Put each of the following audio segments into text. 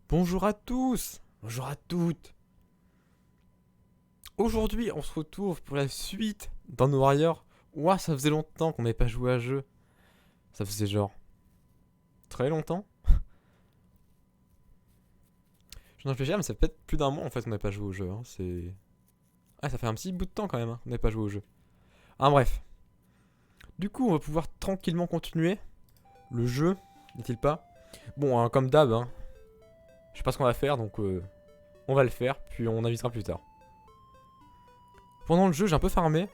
Bonjour à tous, bonjour à toutes. Aujourd'hui, on se retrouve pour la suite dans nos Warriors. Ouah, ça faisait longtemps qu'on n'avait pas joué à un jeu. Ça faisait genre très longtemps. Je ne réfléchis, mais ça fait peut-être plus d'un mois en fait qu'on n'avait pas joué au jeu. C'est ça fait un petit bout de temps quand même qu'on n'avait pas joué au jeu. Bref. Du coup, on va pouvoir tranquillement continuer le jeu, n'est-il pas? Bon, comme d'hab, je sais pas ce qu'on va faire, donc on va le faire, puis on avisera plus tard. Pendant le jeu, j'ai un peu farmé.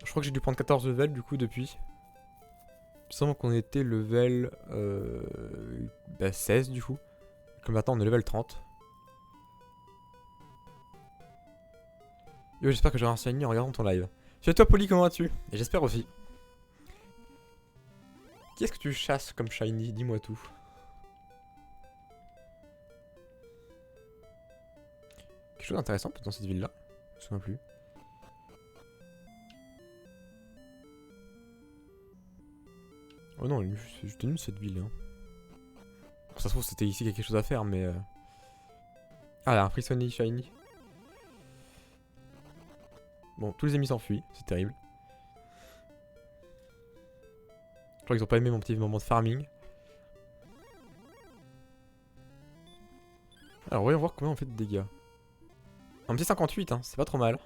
Je crois que j'ai dû prendre 14 levels du coup depuis. Il me semble qu'on était level 16 du coup. Comme maintenant on est level 30. Yo, j'espère que j'aurai un shiny en regardant ton live. Salut toi Poli, comment vas-tu? Et j'espère aussi. Qui est-ce que tu chasses comme shiny? Dis-moi tout. Quelque chose d'intéressant peut-être dans cette ville là. Je me souviens plus. Oh non, j'étais nul cette ville. Ça se trouve c'était ici quelque chose à faire mais... Ah là, un Frissony shiny. Bon, tous les ennemis s'enfuient, c'est terrible. Je crois qu'ils ont pas aimé mon petit moment de farming. Alors voyons voir combien on fait de dégâts. Un petit 58, c'est pas trop mal.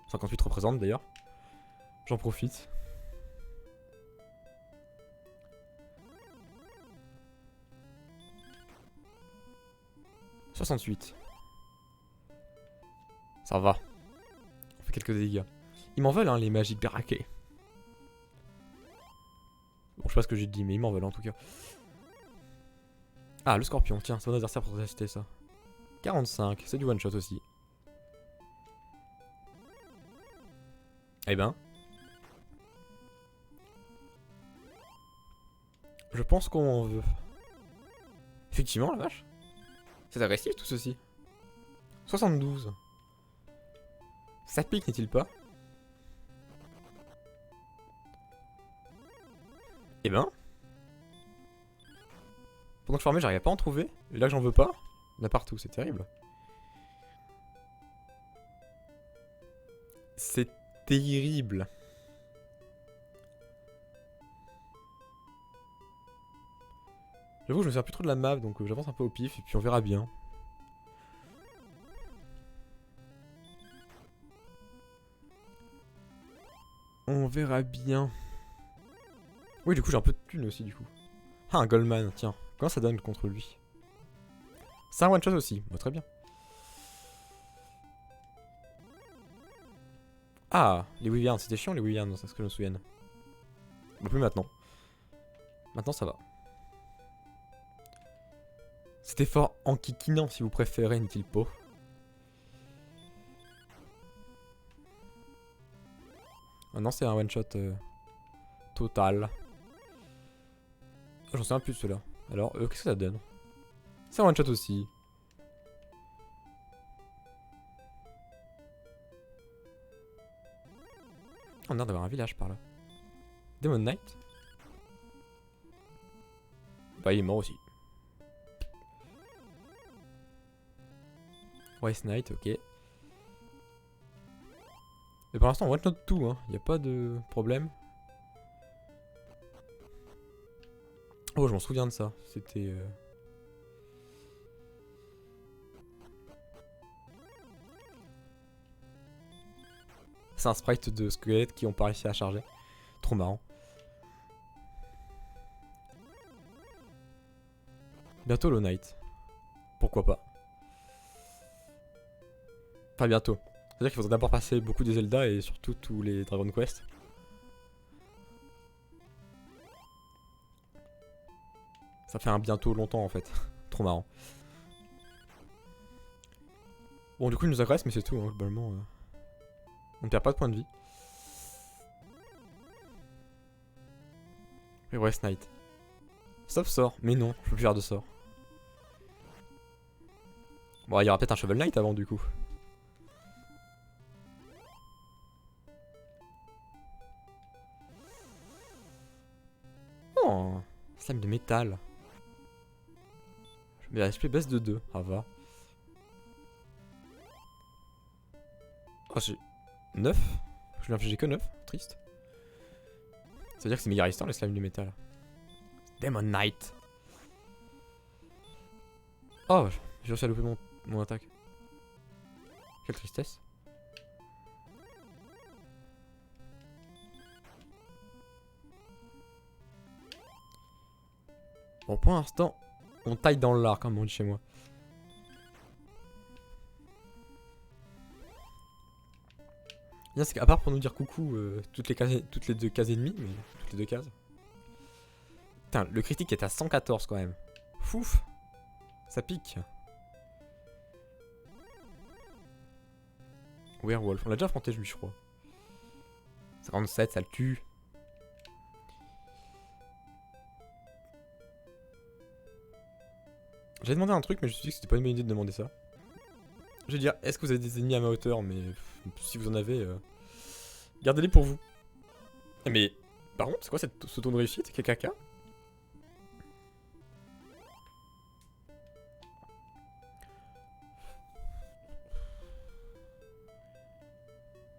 58 représente d'ailleurs. J'en profite. « 68. Ça va. On fait quelques dégâts. Ils m'en veulent, les magiques baraqués. Bon, je sais pas ce que j'ai dit, mais ils m'en veulent en tout cas. Ah, le scorpion, tiens, c'est mon adversaire pour tester ça. 45, c'est du one shot aussi. Eh ben. Je pense qu'on en veut. Effectivement, la vache. C'est agressif tout ceci. 72. Ça pique, n'est-il pas? Eh ben. Pendant que je farmais, j'arrivais pas à en trouver. Et là, j'en veux pas. Il y en a partout, c'est terrible. C'est terrible. J'avoue, je me souviens plus trop de la map, donc j'avance un peu au pif, et puis on verra bien. On verra bien. Oui, du coup, j'ai un peu de thunes aussi, du coup. Ah, un Goldman, tiens. Comment ça donne contre lui? C'est un one shot aussi, bah, très bien. Ah, les Wyverns, c'était chiant les Wyverns, c'est ce que je me souvienne. Bon, plus maintenant. Maintenant, ça va. C'était fort enquiquinant si vous préférez, n'est-il pas? Ah non, c'est un one shot total. J'en sais un plus de ceux-là. Alors, qu'est-ce que ça donne? C'est un one shot aussi. On a l'air d'avoir un village par là. Demon Knight? Bah, il est mort aussi. Wise Knight, ok. Mais pour l'instant, on one shot tout, Y a pas de problème. Oh, je m'en souviens de ça. C'était. C'est un sprite de squelettes qui ont pas réussi à charger. Trop marrant. Bientôt Hollow Knight. Pourquoi pas. Enfin, bientôt. C'est-à-dire qu'il faudrait d'abord passer beaucoup des Zelda et surtout tous les Dragon Quest. Ça fait un bientôt longtemps en fait. Trop marrant. Bon, du coup, il nous agresse, mais c'est tout, globalement. On ne perd pas de points de vie. Et West Knight. Stop sort. Mais non, je peux plus faire de sort. Bon, il y aura peut-être un Shovel Knight avant, du coup. Oh, slime de métal. Mais la HP baisse de 2, ça va. Oh, j'ai 9. Je lui ai infligé que 9, triste. Ça veut dire que c'est méga résistant les slimes du métal. Demon Knight. Oh, j'ai réussi à louper mon attaque. Quelle tristesse. Bon, pour l'instant, on taille dans l'art, comme on dit chez moi. Bien, c'est qu'à part pour nous dire coucou toutes les 2 cases et demie, mais toutes les 2 cases. Putain, le critique est à 114 quand même. Fouf. Ça pique. Werewolf, on l'a déjà affronté lui je crois. 57, ça le tue. J'ai demandé un truc mais je me suis dit que c'était pas une bonne idée de demander ça. Je vais dire, est-ce que vous avez des ennemis à ma hauteur? Mais si vous en avez, gardez-les pour vous. Mais, par contre, c'est quoi ce taux de réussite? Quel caca?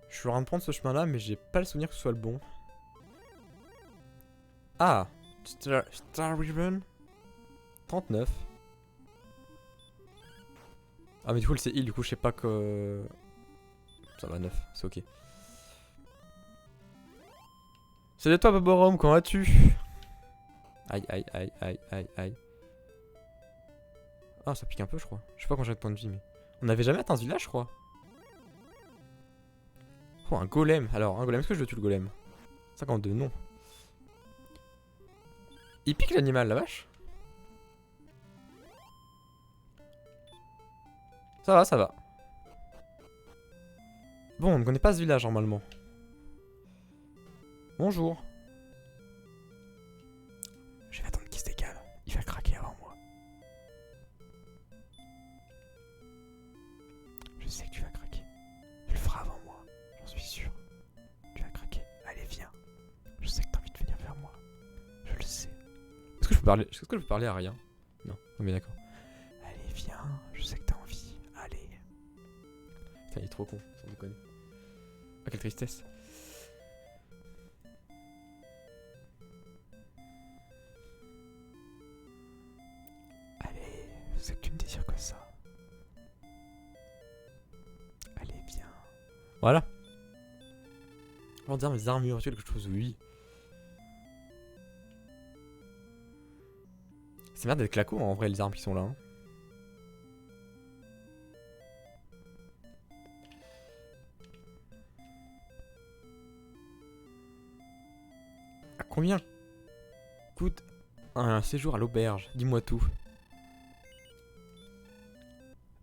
Je suis en train de prendre ce chemin là mais j'ai pas le souvenir que ce soit le bon. Ah, Star Ribbon 39. Ah mais du coup c'est heal, du coup je sais pas que... Ça va 9, c'est ok. Salut à toi Baborom, comment vas-tu? Aïe aïe aïe aïe aïe aïe. Ah ça pique un peu je crois. Je sais pas quand j'ai de points de vie mais... On n'avait jamais atteint ce village je crois. Oh un golem. Alors un golem, est-ce que je tue le golem? 52, non. Il pique l'animal la vache. Ça va, ça va. Bon, on ne connaît pas ce village normalement. Bonjour. Je vais attendre qu'il se décale. Il va craquer avant moi. Je sais que tu vas craquer. Tu le feras avant moi. J'en suis sûr. Tu vas craquer. Allez, viens. Je sais que t'as envie de venir vers moi. Je le sais. Est-ce que je peux parler à rien? Non. Non mais d'accord. Allez, viens. Je sais que t'as envie. Allez. Putain, il est trop con, sans déconner. Ah, quelle tristesse. Allez, je sais que tu me désires que ça. Allez, viens. Voilà. On va dire mes armures, tu as quelque chose, oui. C'est merde d'être claco en vrai, les armes qui sont là. Hein. À combien coûte un séjour à l'auberge? Dis-moi tout.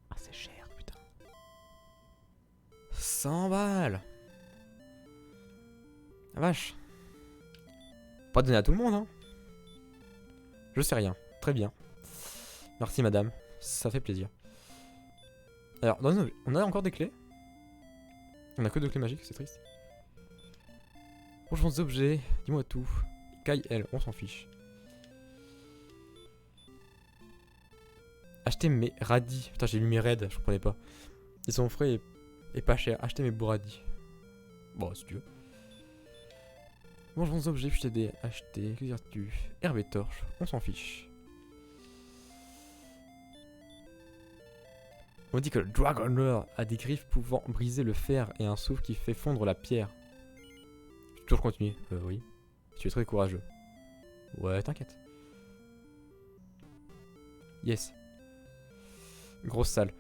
Ah, c'est cher, putain. 100 balles. La vache. Pas donner à tout le monde, hein. Je sais rien. Très bien. Merci, madame. Ça fait plaisir. Alors, on a encore des clés. On a que 2 clés magiques, c'est triste. Bonjour des objets, dis-moi tout. Kai L, on s'en fiche. Acheter mes radis. Putain, j'ai lu mes raids, je comprenais pas. Ils sont frais et pas chers. Acheter mes beaux radis. Bon, si tu veux. Bonjour des objets, puis t'aider. Acheter, que dire-tu? Herbe et torche, on s'en fiche. On dit que le Dragonlord a des griffes pouvant briser le fer et un souffle qui fait fondre la pierre. Je peux toujours continuer. Oui. Tu es très courageux. Ouais, t'inquiète. Yes. Grosse salle.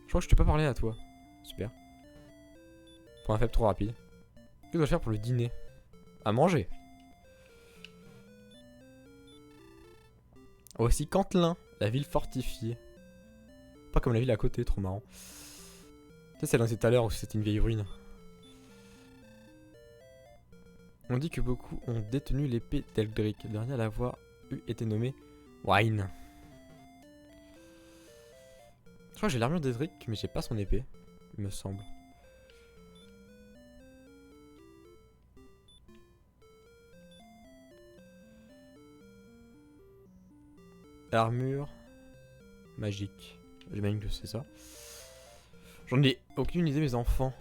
Je crois que je t'ai pas parlé à toi. Super. Pour un faible trop rapide. Que dois-je faire pour le dîner? À manger. Aussi Cantelin, la ville fortifiée. Pas comme la ville à côté, trop marrant. C'est celle dont c'est tout à l'heure où c'était une vieille ruine. On dit que beaucoup ont détenu l'épée d'Eldrick. Le dernier à l'avoir eu était nommé Wine. Je crois que j'ai l'armure d'Eldrick, mais j'ai pas son épée, il me semble. Armure. Magique. J'imagine que c'est ça. J'en ai aucune idée, mes enfants.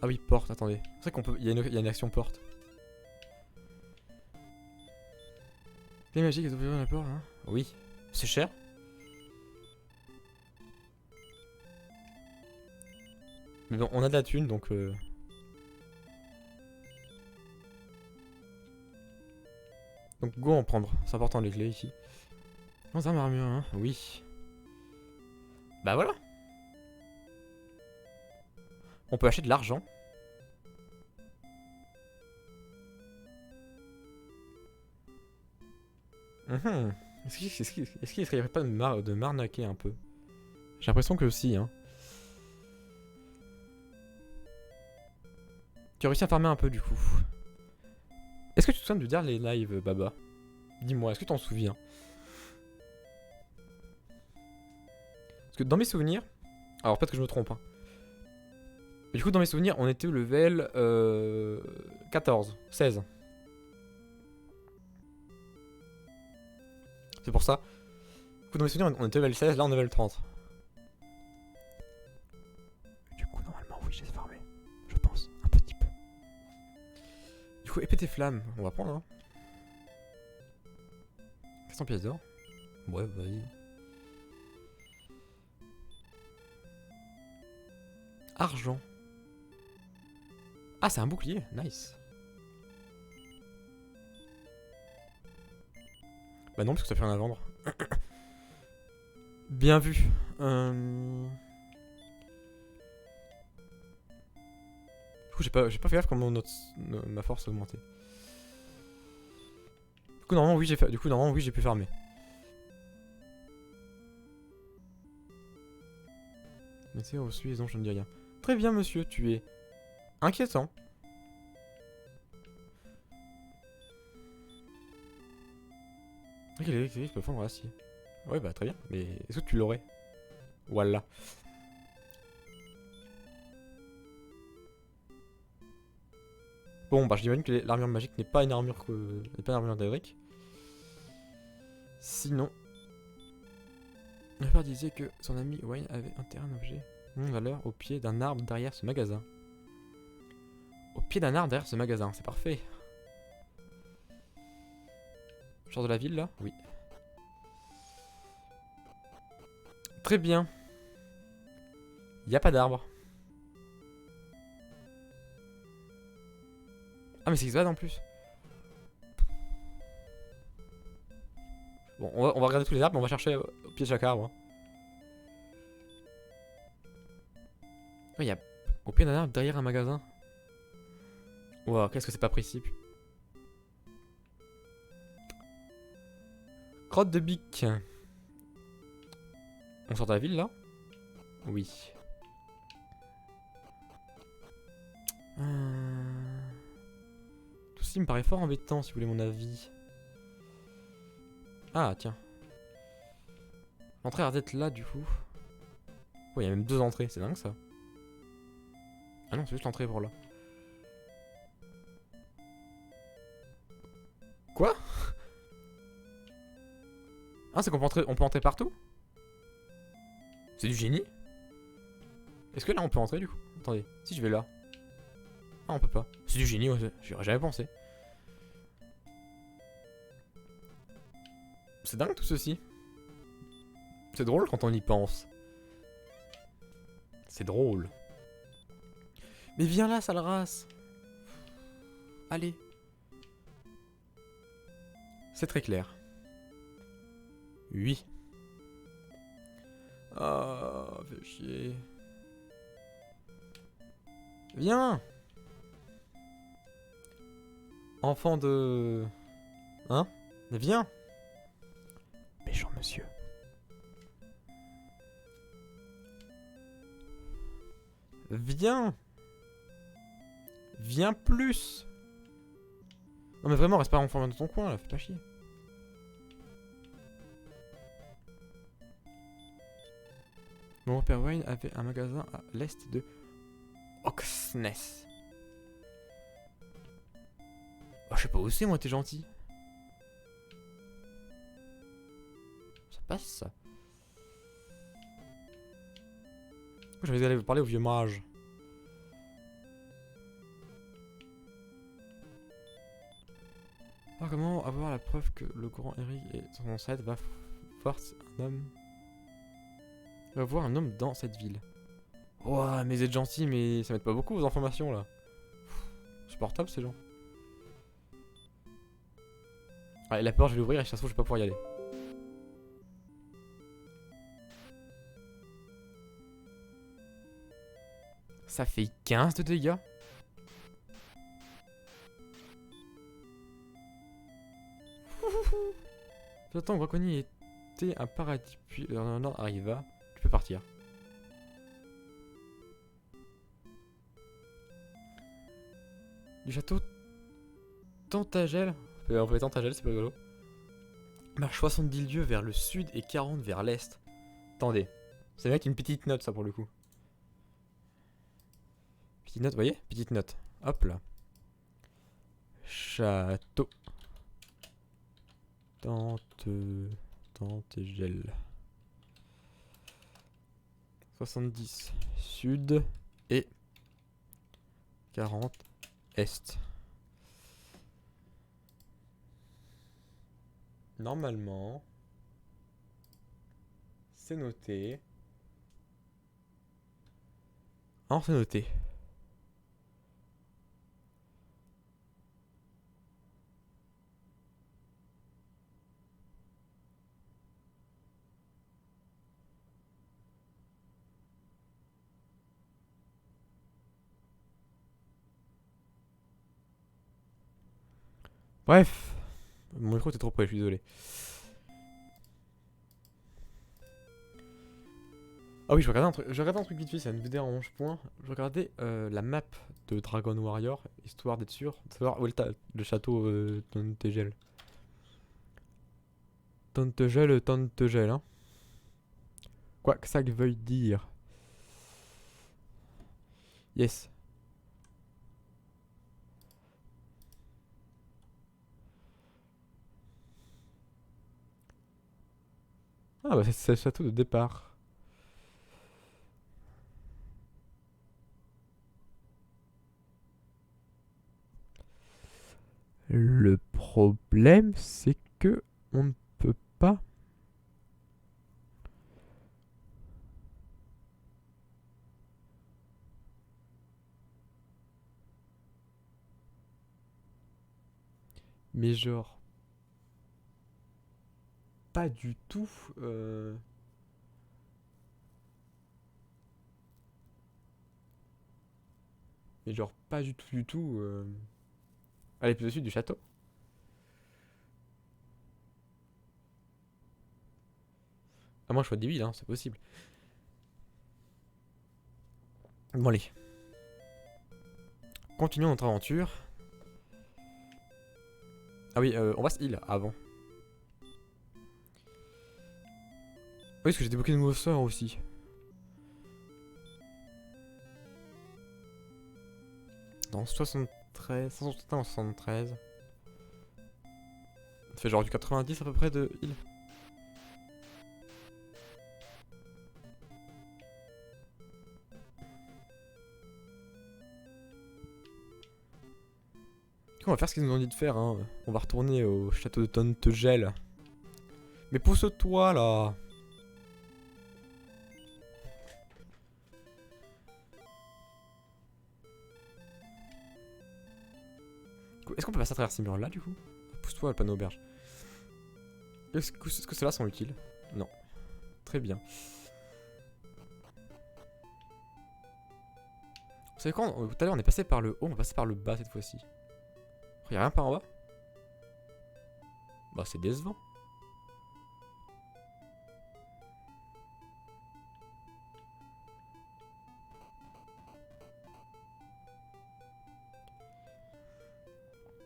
Ah oui, porte, attendez. C'est vrai qu'on peut. Il y a une action porte. Les magiques, elles ouvrent la porte, hein. Oui. C'est cher. Mais bon, on a de la thune, donc... Donc go en prendre. C'est important les clés ici. Non, ça marche mieux, hein. Oui. Bah voilà. On peut acheter de l'argent. Est-ce qu'il serait pas de m'arnaquer un peu? J'ai l'impression que si, hein. Tu as réussi à farmer un peu du coup. Est-ce que tu te souviens du dernier live, Baba? Dis-moi, est-ce que tu t'en souviens? Parce que dans mes souvenirs... Alors peut-être que je me trompe, hein. Mais du coup dans mes souvenirs on était au level 14, 16. C'est pour ça. Du coup dans mes souvenirs on était au level 16, là on est au level 30. Du coup normalement oui j'ai farmé. Je pense, un petit peu. Du coup épée tes flammes, on va prendre hein. 400 pièces d'or. Ouais vas-y. Argent. Ah c'est un bouclier, nice. Bah non parce que ça fait rien à vendre. Bien vu. Du coup j'ai pas fait gaffe comment ma force a augmenté. Du coup normalement oui j'ai pu farmer. Mais c'est reçu les je ne dis rien. Très bien monsieur, tu es inquiétant. Ok, l'électrique peut fondre l'acier. Ouais bah très bien, mais est-ce que tu l'aurais? Voilà. Bon bah j'imagine que l'armure magique n'est pas une armure d'Edric. Sinon... Le père disait que son ami Wayne avait enterré un objet de valeur au pied d'un arbre derrière ce magasin. Au pied d'un arbre derrière ce magasin, c'est parfait. Genre de la ville là? Oui. Très bien. Y a pas d'arbre. Ah mais c'est Xvad en plus. Bon, on va regarder tous les arbres, mais on va chercher au pied de chaque arbre. Il y a au pied d'un arbre derrière un magasin. Wow, qu'est-ce que c'est pas précis. Grotte de Bic. On sort de la ville là? Oui. Tout ceci me paraît fort embêtant si vous voulez mon avis. Ah tiens. L'entrée a l'air d'être là du coup. Oh, il y a même deux entrées, c'est dingue ça. Ah non, c'est juste l'entrée pour là. Quoi? Ah, c'est qu'on peut entrer partout? C'est du génie? Est-ce que là on peut entrer du coup? Attendez, si je vais là. Ah, on peut pas. C'est du génie, ouais, j'y aurais jamais pensé. C'est dingue tout ceci. C'est drôle quand on y pense. C'est drôle. Mais viens là, sale race. Allez. C'est très clair. Oui. Ah, fais chier. Viens. Enfant de... Hein? Viens. Méchant monsieur. Viens. Viens plus. Non mais vraiment, reste pas enfermé dans ton coin là, fais pas chier. Mon père Wayne avait un magasin à l'est de Oxness. Oh, je sais pas où c'est, moi, t'es gentil. passe. Je vais aller parler au vieux mage. Alors comment avoir la preuve que le grand Eric et son ancêtre va voir un homme... Va voir un homme dans cette ville. Ouah, mais vous êtes gentil, mais ça m'aide pas beaucoup vos informations là. Supportable ces gens. Allez, la porte je vais l'ouvrir et si ça se trouve je vais pas pouvoir y aller. Ça fait 15 de dégâts. J'attends que Braconi était un paradis, puis un ordre arriva. Tu peux partir. Du château Tantagel. On peut Tantagel, c'est pas rigolo. Marche 70 lieues vers le sud et 40 vers l'est. Attendez. C'est avec une petite note ça pour le coup. Petite note, vous voyez? Petite note. Hop là. Château. Tantagel. 70 sud et 40 est. Normalement, c'est noté. Alors c'est noté. Bref, mon micro était trop près, je suis désolé. Ah oui, je regardais un truc vite fait, ça ne me dérange point. Je regardais la map de Dragon Warrior, histoire d'être sûr, de savoir où est le château Tantagel. Tantagel, hein. Quoi que ça veuille dire. Yes. Ah bah c'est le château de départ. Le problème c'est que on ne peut pas. Mais genre pas du tout. Mais genre pas du tout. Aller plus au sud du château. À moins que je sois débile, hein, c'est possible. Bon allez. Continuons notre aventure. Ah oui, on va se heal avant. Oui, parce que j'ai débloqué de nouveaux sorts aussi. Dans 73, 161 en 73. Ça fait genre du 90 à peu près de heal. On va faire ce qu'ils nous ont dit de faire, hein. On va retourner au château de Tantagel. Mais pousse-toi là. Est-ce qu'on peut passer à travers ces murs là du coup? Pousse-toi le panneau auberge. Est-ce que ceux-là sont utiles? Non. Très bien. Vous savez quoi? Tout à l'heure on est passé par le haut, on va passer par le bas cette fois-ci. Y'a rien par en bas? Bah c'est décevant.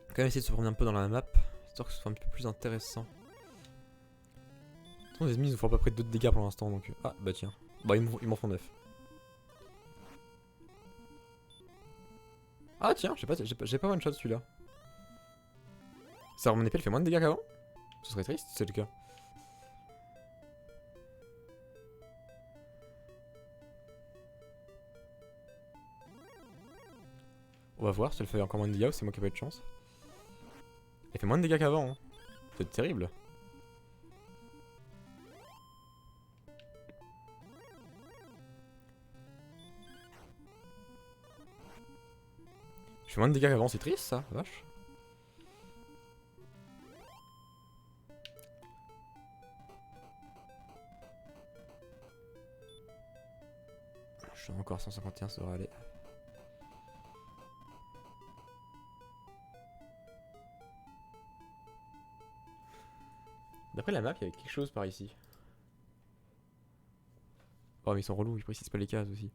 Quand même essayer de se promener un peu dans la map, histoire que ce soit un peu plus intéressant. Les ennemis nous font à peu près 2 de dégâts pour l'instant donc. Ah bah tiens. Bah ils m'en font 9. Ah tiens, j'ai pas one shot celui-là. Ça mon épée elle fait moins de dégâts qu'avant? Ce serait triste si c'est le cas. On va voir si elle fait encore moins de dégâts ou c'est moi qui ai pas eu de chance. Elle fait moins de dégâts qu'avant. Hein. C'est terrible. Je fais moins de dégâts qu'avant, c'est triste ça, vache. Je suis encore à 151, ça devrait aller. D'après la map, il y avait quelque chose par ici. Oh mais ils sont relous, ils précisent pas les cases aussi.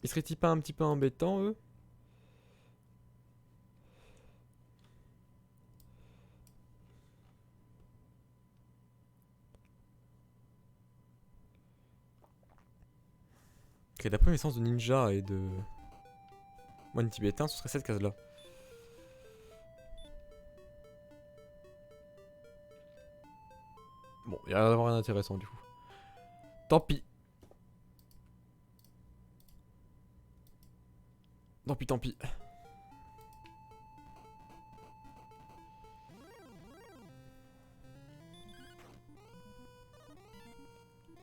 Ils seraient-ils pas un petit peu embêtants eux? Ok, d'après mes sens de ninja et de moine tibétain, ce serait cette case là. Bon, il y a l'air d'avoir rien d'intéressant du coup. Tant pis. Tant pis, tant pis.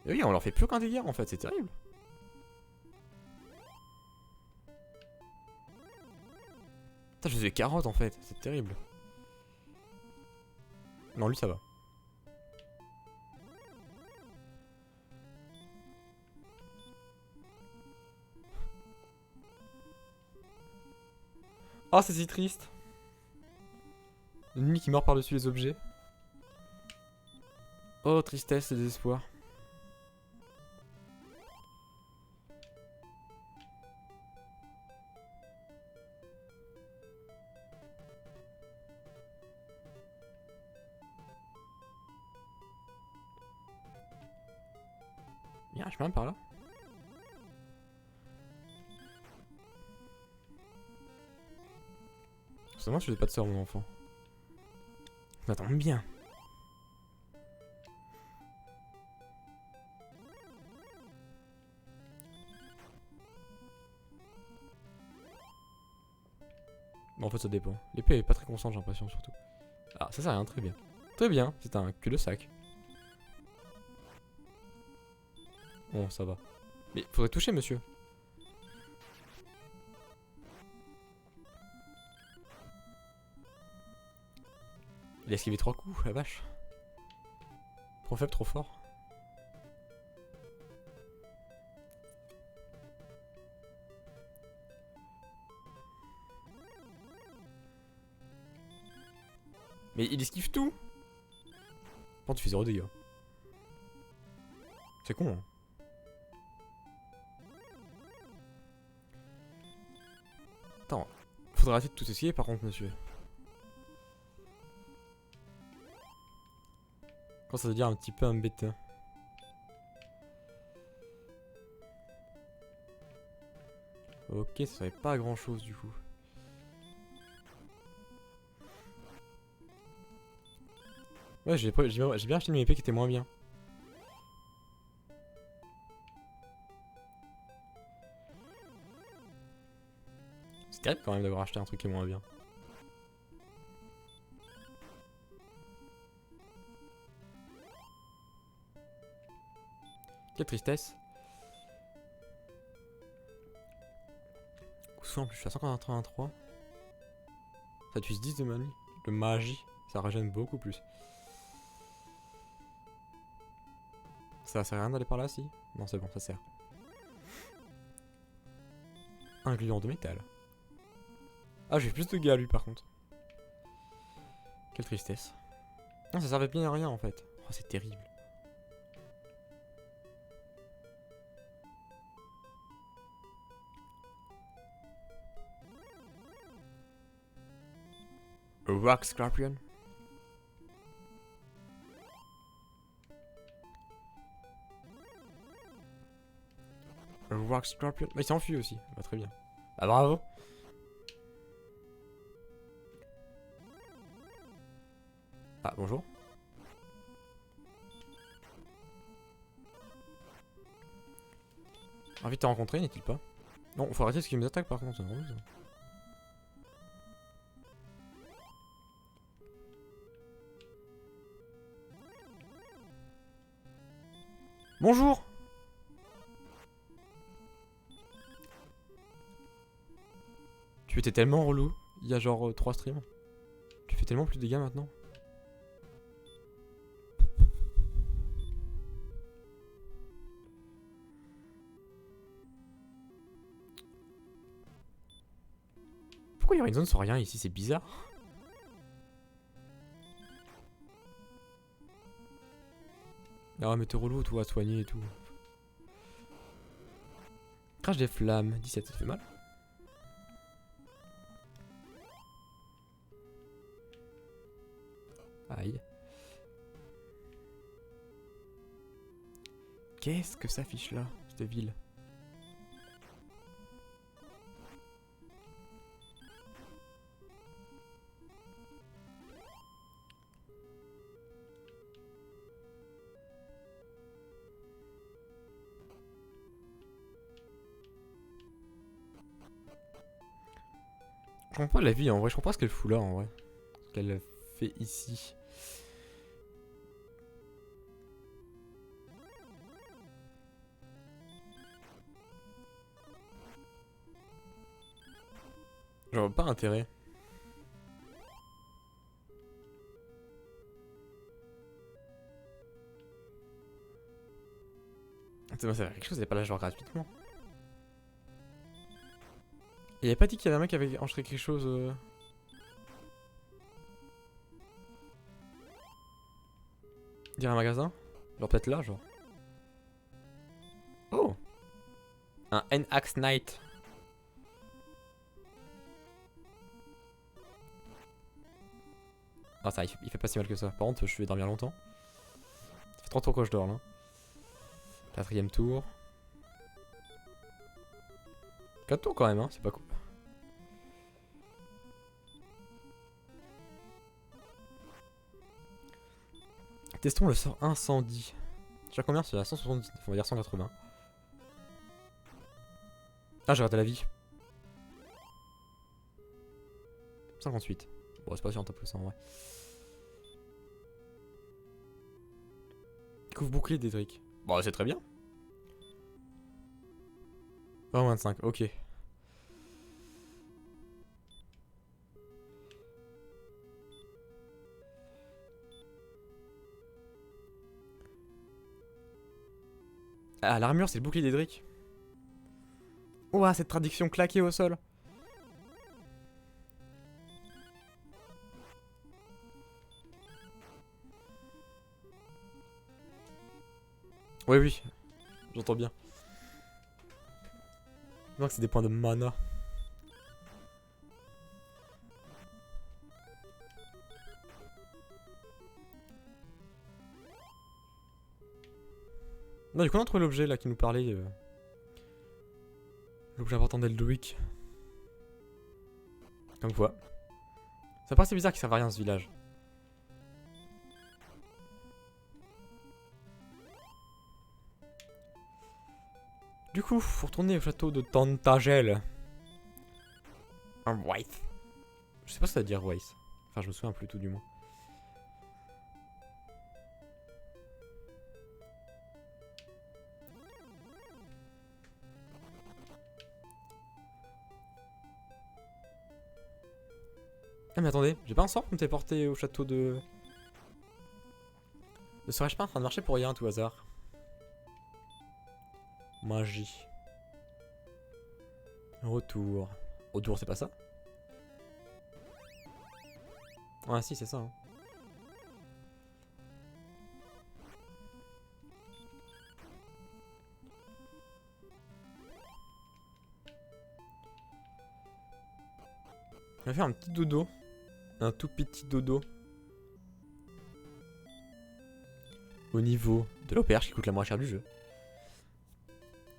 Et oui, on leur fait plus aucun dégât en fait, c'est terrible. Putain, je faisais 40 en fait, c'est terrible. Non, lui ça va. Oh, c'est si triste. Une nuit qui meurt par-dessus les objets. Oh, tristesse et désespoir. Bien, je peux même par là. C'est moi, je faisais pas de sœur, mon enfant. Ça tombe bien. Bon, en fait, ça dépend. L'épée est pas très constante, j'ai l'impression, surtout. Ah, ça sert à rien, très bien. Très bien, c'est un cul-de-sac. Bon, ça va. Mais faudrait toucher, monsieur. Il a esquivé 3 coups, la vache. Trop faible, trop fort. Mais il esquive tout. Bon, tu fais 0 dégâts. C'est con, hein. Attends, faudra arrêter de tout esquiver par contre, monsieur. Quand ça veut dire un petit peu embêtant. Ok, ça serait pas grand chose du coup. Ouais, j'ai bien acheté une épée qui était moins bien. C'est terrible quand même d'avoir acheté un truc qui est moins bien. Quelle tristesse. Souvent en plus je suis à 183. Ça tue 10 de magie. Ça régène beaucoup plus. Ça sert à rien d'aller par là si? Non c'est bon, ça sert. Un gluant de métal. Ah j'ai plus de dégâts lui par contre. Quelle tristesse. Non ça servait bien à rien en fait. Oh c'est terrible. A rock scorpion. A rock scorpion. Mais il s'est enfui aussi. Bah très bien. Bah bravo. Ah, bonjour. Envie de te rencontrer, n'est-il pas? Non, faut arrêter ce qui me attaque par contre, c'est drôle ça. Bonjour! Tu étais tellement relou, il y a genre 3 streams. Tu fais tellement plus de dégâts maintenant. Pourquoi il y aurait une zone sans rien ici? C'est bizarre. Ah mais t'es relou toi à soigner et tout. Crash des flammes, 17, ça te fait mal? Aïe. Qu'est-ce que ça affiche là, cette ville? Je comprends pas la vie en vrai, je comprends pas ce qu'elle fout là en vrai. Ce qu'elle fait ici. Je vois pas intérêt. Ça va quelque chose, elle est pas là genre gratuitement. Il avait pas dit qu'il y avait un mec qui avait enregistré quelque chose. Dire un magasin? Genre peut-être là, genre. Oh! Un N-Axe Knight. Ah ça, il fait pas si mal que ça. Par contre, je vais dormir longtemps. Ça fait 30 tours que je dors là. 4ème tour. 4 tours quand même, hein, c'est pas cool. Testons le sort incendie. Je sais combien? C'est à 179, on va dire 180. Ah, j'ai raté la vie. 58. Bon, c'est pas si on tape que ça en vrai. Couvre bouclier d'Edric. Bon, c'est très bien. 25, ok. Ah, l'armure, c'est le bouclier d'Edric. Ouah, cette traduction claquée au sol. Oui, oui, j'entends bien. Non, c'est des points de mana. Non, du coup, on a trouvé l'objet là qui nous parlait. L'objet important d'Eldrick. Comme quoi. Ça paraît assez bizarre qu'il serve à rien ce village. Du coup, faut retourner au château de Tantagel. Un Weiss. Je sais pas ce que ça veut dire Weiss. Enfin, je me souviens plus tout du moins. Ah mais attendez, j'ai pas un sort pour me téléporter au château de... Ne serais-je pas en train de marcher pour rien à tout hasard? Magie. Retour. Retour, c'est pas ça? Ah si, c'est ça. Hein. On va faire un petit dodo. Un tout petit dodo. Au niveau de l'auberge qui coûte la moins chère du jeu.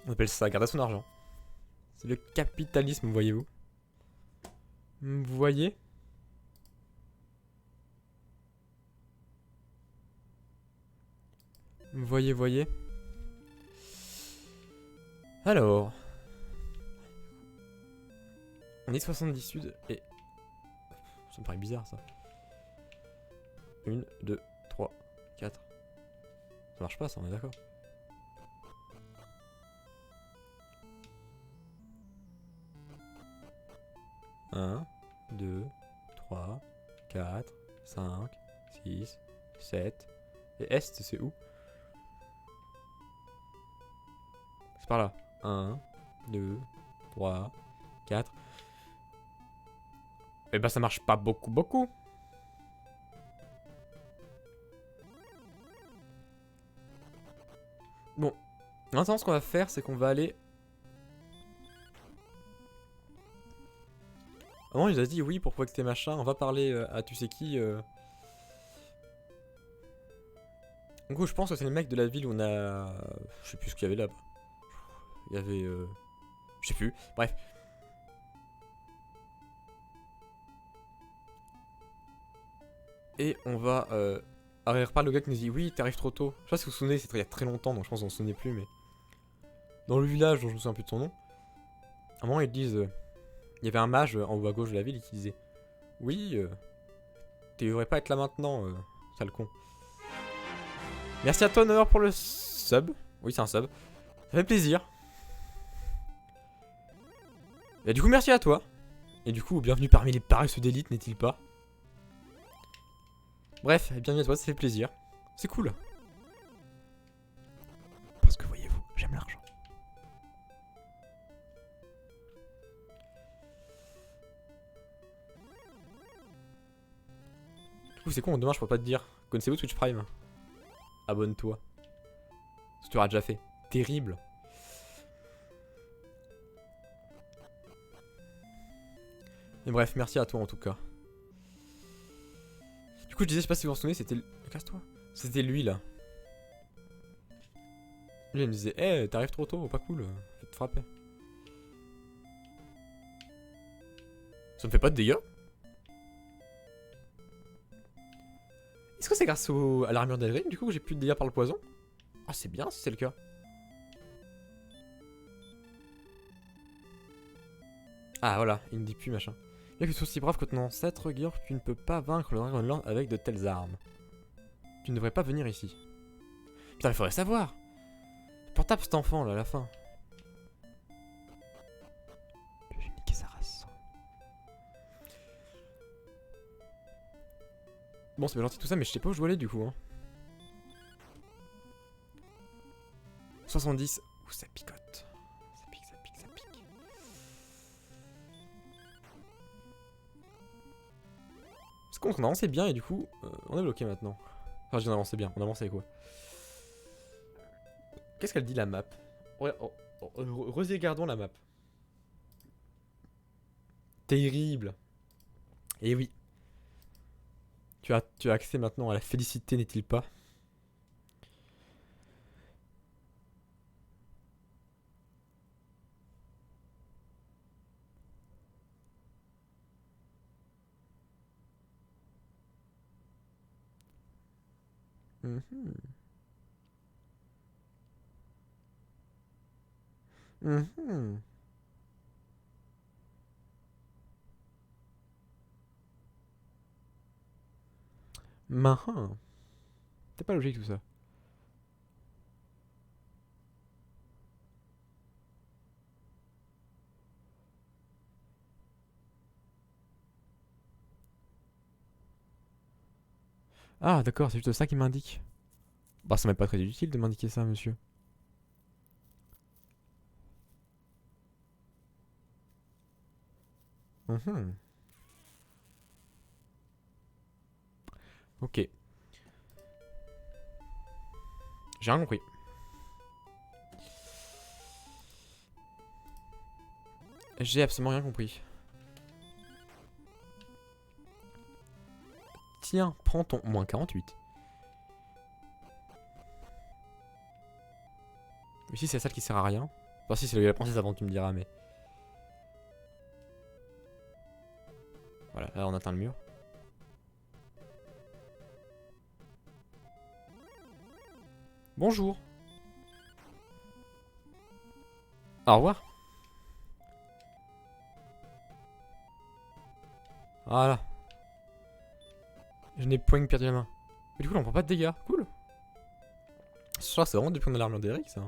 On appelle ça garder son argent. C'est le capitalisme, voyez-vous. Vous voyez? Voyez, voyez. Alors. On est 70 sud et... Ça me paraît bizarre ça. 1, 2, 3, 4. Ça marche pas ça, on est d'accord. Un, 2, 3, 4, 5, 6, 7. Et Est, c'est où? C'est par là. 1, 2, 3, 4. Et bah ça marche pas beaucoup. Bon. Maintenant ce qu'on va faire c'est qu'on va aller... Avant il a dit oui pour collecter machin, on va parler à tu sais qui. Du coup je pense que c'est les mecs de la ville où on a... Je sais plus ce qu'il y avait là-bas. Il y avait... Je sais plus, bref. Et on va... Alors il reparle le gars qui nous dit oui t'arrives trop tôt. Je sais pas si vous vous souvenez, c'était il y a très longtemps donc je pense qu'on se souvenait plus mais... Dans le village dont je me souviens plus de son nom. À un moment ils disent... Il y avait un mage en haut à gauche de la ville qui disait oui, tu devrais pas être là maintenant, sale con. Merci à toi Honor pour le sub. Oui c'est un sub. Ça fait plaisir. Et du coup merci à toi. Et du coup bienvenue parmi les paresseux d'élite n'est-il pas? Bref, bienvenue à toi, ça fait plaisir. C'est cool. Parce que voyez-vous, j'aime l'argent. Du coup c'est con, demain je pourrais pas te dire. Connaissez-vous Twitch Prime? Abonne-toi. Ce que tu auras déjà fait. Terrible. Mais bref, merci à toi en tout cas. Du coup je disais, je sais pas si vous vous souvenez, c'était... Casse-toi. C'était lui là. Lui il me disait, hey, t'arrives trop tôt, pas cool, je vais te frapper. Ça me fait pas de dégâts? Est-ce que c'est grâce à l'armure d'Elrine du coup que j'ai plus de dégâts par le poison? Ah c'est bien si c'est le cas. Ah voilà, il me dit plus machin. Bien que tu sois aussi brave que ton ancêtre, Georg, tu ne peux pas vaincre le Dragonlord avec de telles armes. Tu ne devrais pas venir ici. Putain, il faudrait savoir. Portable cet enfant là à la fin. Je vais niquer sa race. Bon, c'est bien gentil tout ça, mais je sais pas où je dois aller du coup. Hein. 70. Ouh, ça picote. Ça pique, ça pique, ça pique. C'est con, on avançait bien et du coup, on est bloqué maintenant. Enfin, je dis on avançait bien. On avançait quoi? Qu'est-ce qu'elle dit la map? Ouais, regardons la map. Terrible. Et oui. Tu as accès maintenant à la félicité, n'est-il pas? Mhm. Mhm. Mahin. C'est pas logique tout ça. Ah d'accord, c'est juste ça qui m'indique. Bah ça m'est pas très utile de m'indiquer ça, monsieur. Mhm. Ok. J'ai rien compris. J'ai absolument rien compris. Tiens, prends ton moins 48. Ici c'est la salle qui sert à rien. Enfin si c'est la princesse avant tu me diras mais... Voilà, là on atteint le mur. Bonjour. Au revoir. Voilà. Je n'ai point perdu la main. Mais du coup, là, on prend pas de dégâts. Cool. Ce soir, c'est vraiment du point de l'armure d'Eric, ça.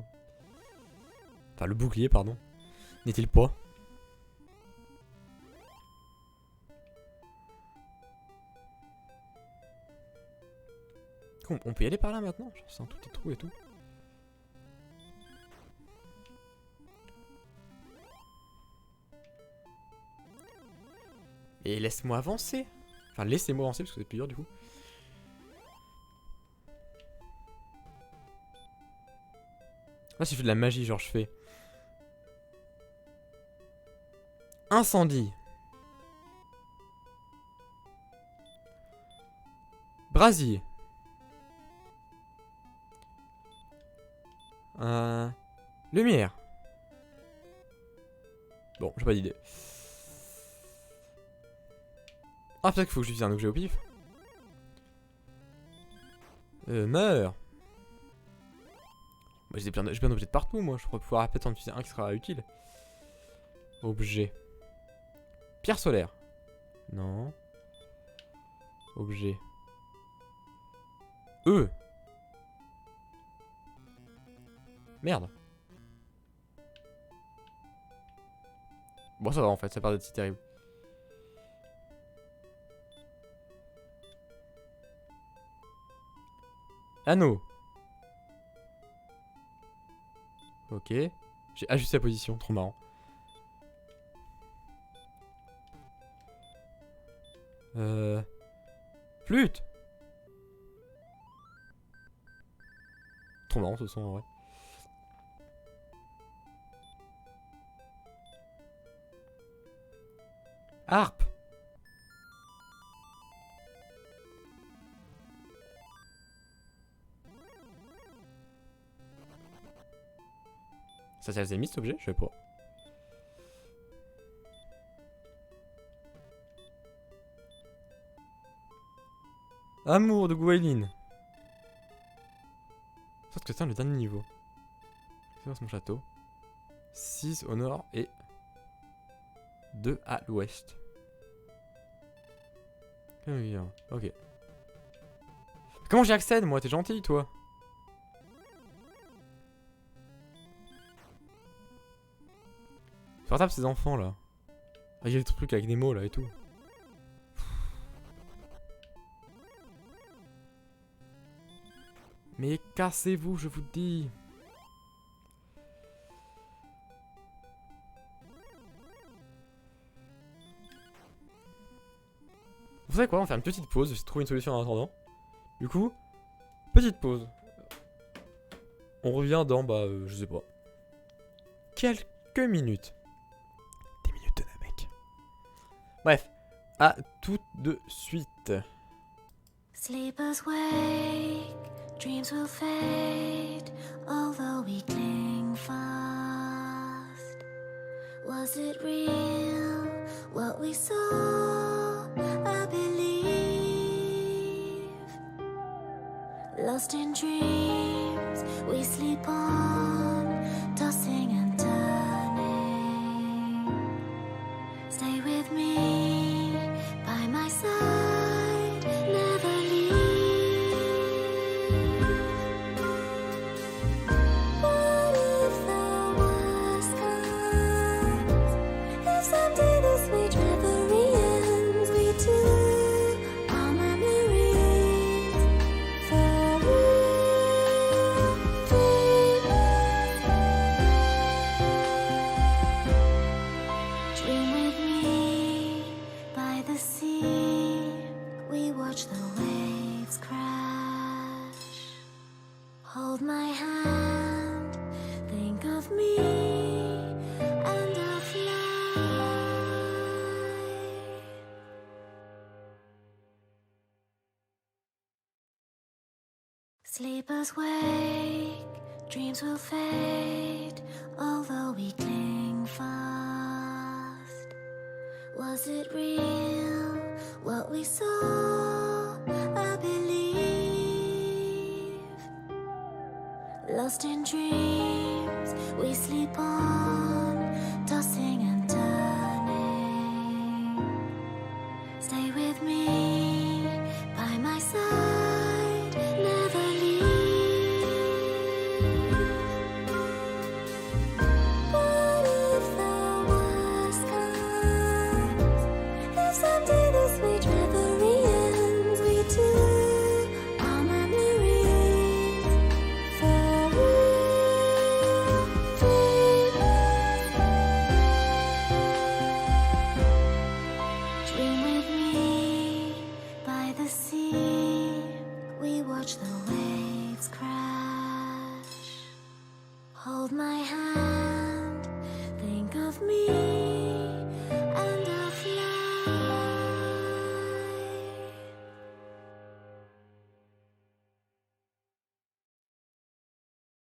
Enfin, le bouclier, pardon. N'est-il pas? On peut y aller par là maintenant? C'est un tout petit trou et tout. Et laisse-moi avancer. Enfin, laissez-moi avancer parce que c'est plus dur du coup. Là, si je fais de la magie, genre je fais incendie, brasier, lumière. Bon, j'ai pas d'idée. Ah, peut-être qu'il faut que j'utilise un objet au pif. Meurs. Bah, j'ai plein d'objets de partout, moi. Je pourrais pouvoir peut-être en utiliser un qui sera utile. Objet. Pierre solaire. Non. Objet. Merde. Bon, ça va en fait, ça part d'être si terrible. Anneau. Ok. J'ai ajusté la position, trop marrant. Flûte. Trop marrant ce son en vrai. Harpe. Ça c'est mis cet objet? Je sais pas. Amour de Gwaelin. Sauf que c'est le dernier niveau. C'est mon château. 6 au nord et 2 à l'ouest. Ok. Comment j'y accède moi? T'es gentil toi. C'est portable ces enfants là. Ah, il y a des trucs avec des mots là et tout. Mais cassez-vous, je vous dis. Vous savez quoi? On va faire une petite pause. J'ai trouvé une solution en attendant. Du coup, petite pause. On revient dans, je sais pas. Quelques minutes. Des minutes de Namek. Bref, à tout de suite. Sleepers wake, dreams will fade, although we cling fast. Was it real, what we saw? I believe. Lost in dreams, we sleep on, tossing and turning. Stay with me, by my side, never leave. What if the worst comes? If someday this sweet reverie ends, we two, our memories for real. Dream with me by the sea. We watch the waves crash. Hold my hand, think of me, and I'll fly. Sleepers wake, dreams will fade, although we cling fast. Was it real, what we saw? I believe. Lost in dreams, we sleep on, tossing and turning. Stay with me, by my side, never leave. What if the worst comes? If someday this sweet reverie ends, we two are memories for real. Dream with me by the sea. We watch the waves crash. Hold my hand, think of me, and I'll fly.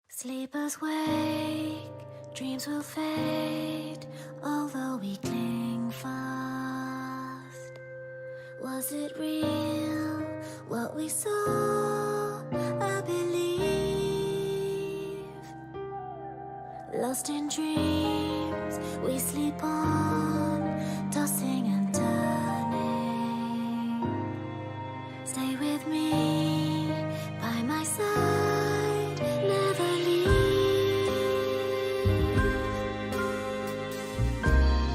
Sleepers wake, dreams will fade, although we cling fast. Was it real, what we saw? I believe. Lost in dreams, we sleep on, tossing and turning. Stay with me, by my side, never leave.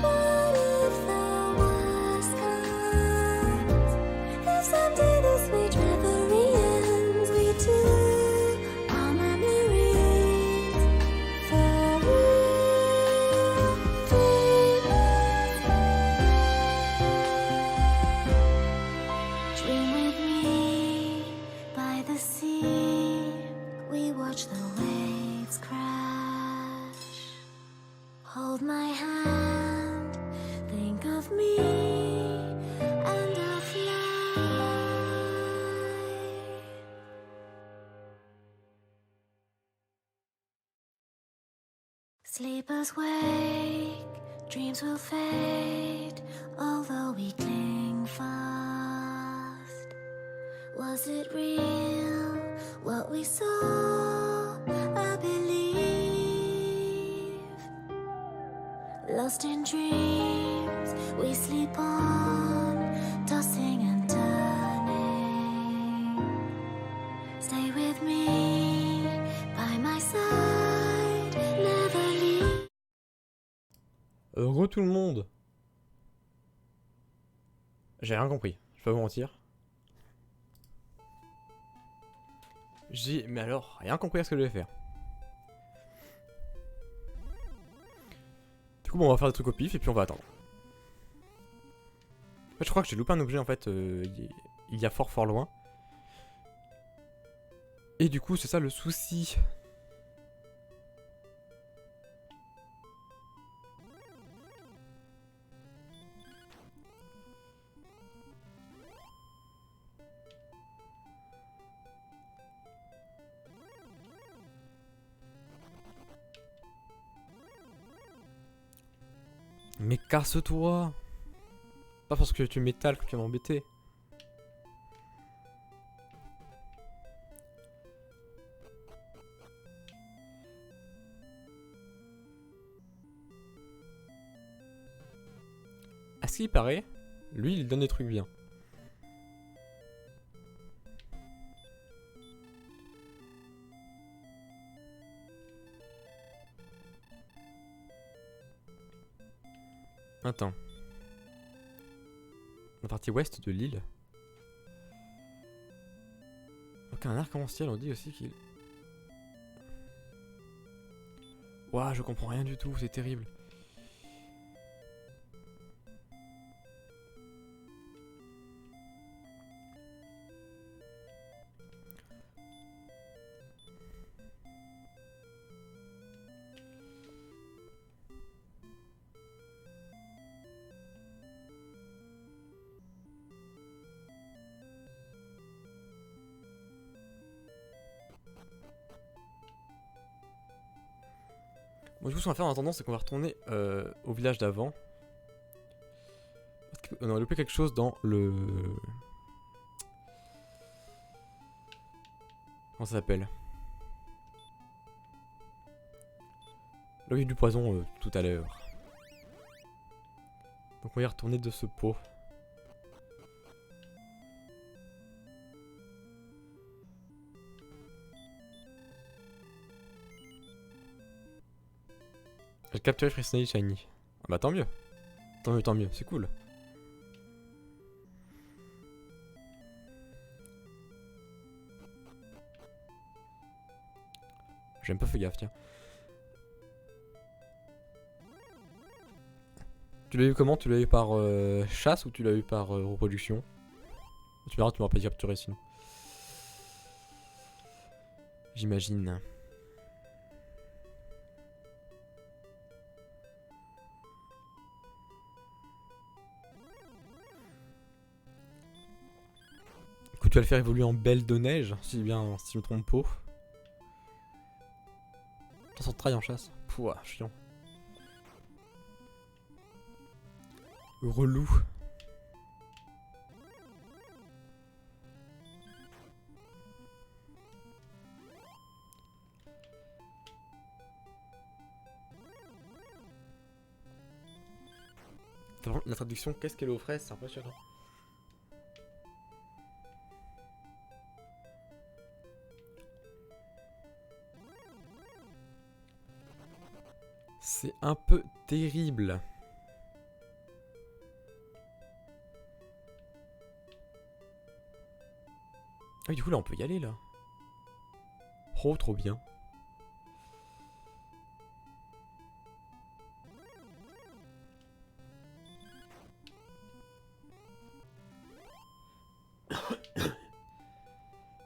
What if the worst comes? If someday this sweet reverie ends, we two are memories for real. Dream with me by the sea. We watch the waves crash. Hold my hand, think of me, and I'll fly. Sleepers wake, dreams will fade, although we cling fast. Was it real, what we saw? I believe. Lost in dreams, we sleep on, tossing and turning. Stay with me, by my side, never leave. Heureux tout le monde. J'ai rien compris, je vais pas vous mentir. J'ai, mais alors, rien compris à ce que je vais faire. Du coup, bon, on va faire des trucs au pif et puis on va attendre. En fait, je crois que j'ai loupé un objet en fait, il y a fort loin. Et du coup, c'est ça le souci. Mais casse-toi! Pas parce que tu métalles que tu vas m'embêter. À ce qu'il paraît, lui il donne des trucs bien. Attends. La partie ouest de l'île. Donc un arc-en-ciel, on dit aussi qu'il... Ouah, je comprends rien du tout, c'est terrible. Bon, du coup, ce qu'on va faire en attendant, c'est qu'on va retourner au village d'avant. On a loupé quelque chose dans le... Comment ça s'appelle? Là, il y a eu du poison tout à l'heure. Donc on va y retourner de ce pot. J'ai capturé Free Shiny. Ah bah tant mieux. Tant mieux, tant mieux. C'est cool. J'ai même pas fait gaffe, tiens. Tu l'as eu comment? Tu l'as eu par chasse ou tu l'as eu par reproduction? Tu verras, tu m'auras pas capturé sinon. J'imagine. Écoute, tu vas le faire évoluer en belle de neige, si je me trompe pas. Ça trail en chasse. Pouah, chiant. Relou. La traduction, qu'est-ce qu'elle est aux fraises, c'est impressionnant. C'est un peu terrible. Ah oui, du coup là on peut y aller là. Oh, trop bien.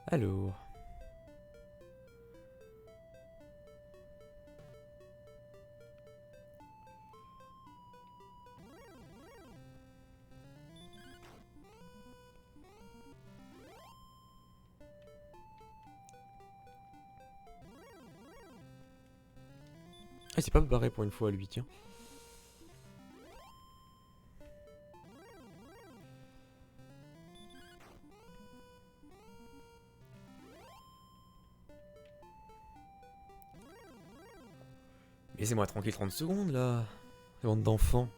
Alors. Ah, c'est pas barré pour une fois lui, tiens. Laissez-moi tranquille 30 secondes là. Bande d'enfants.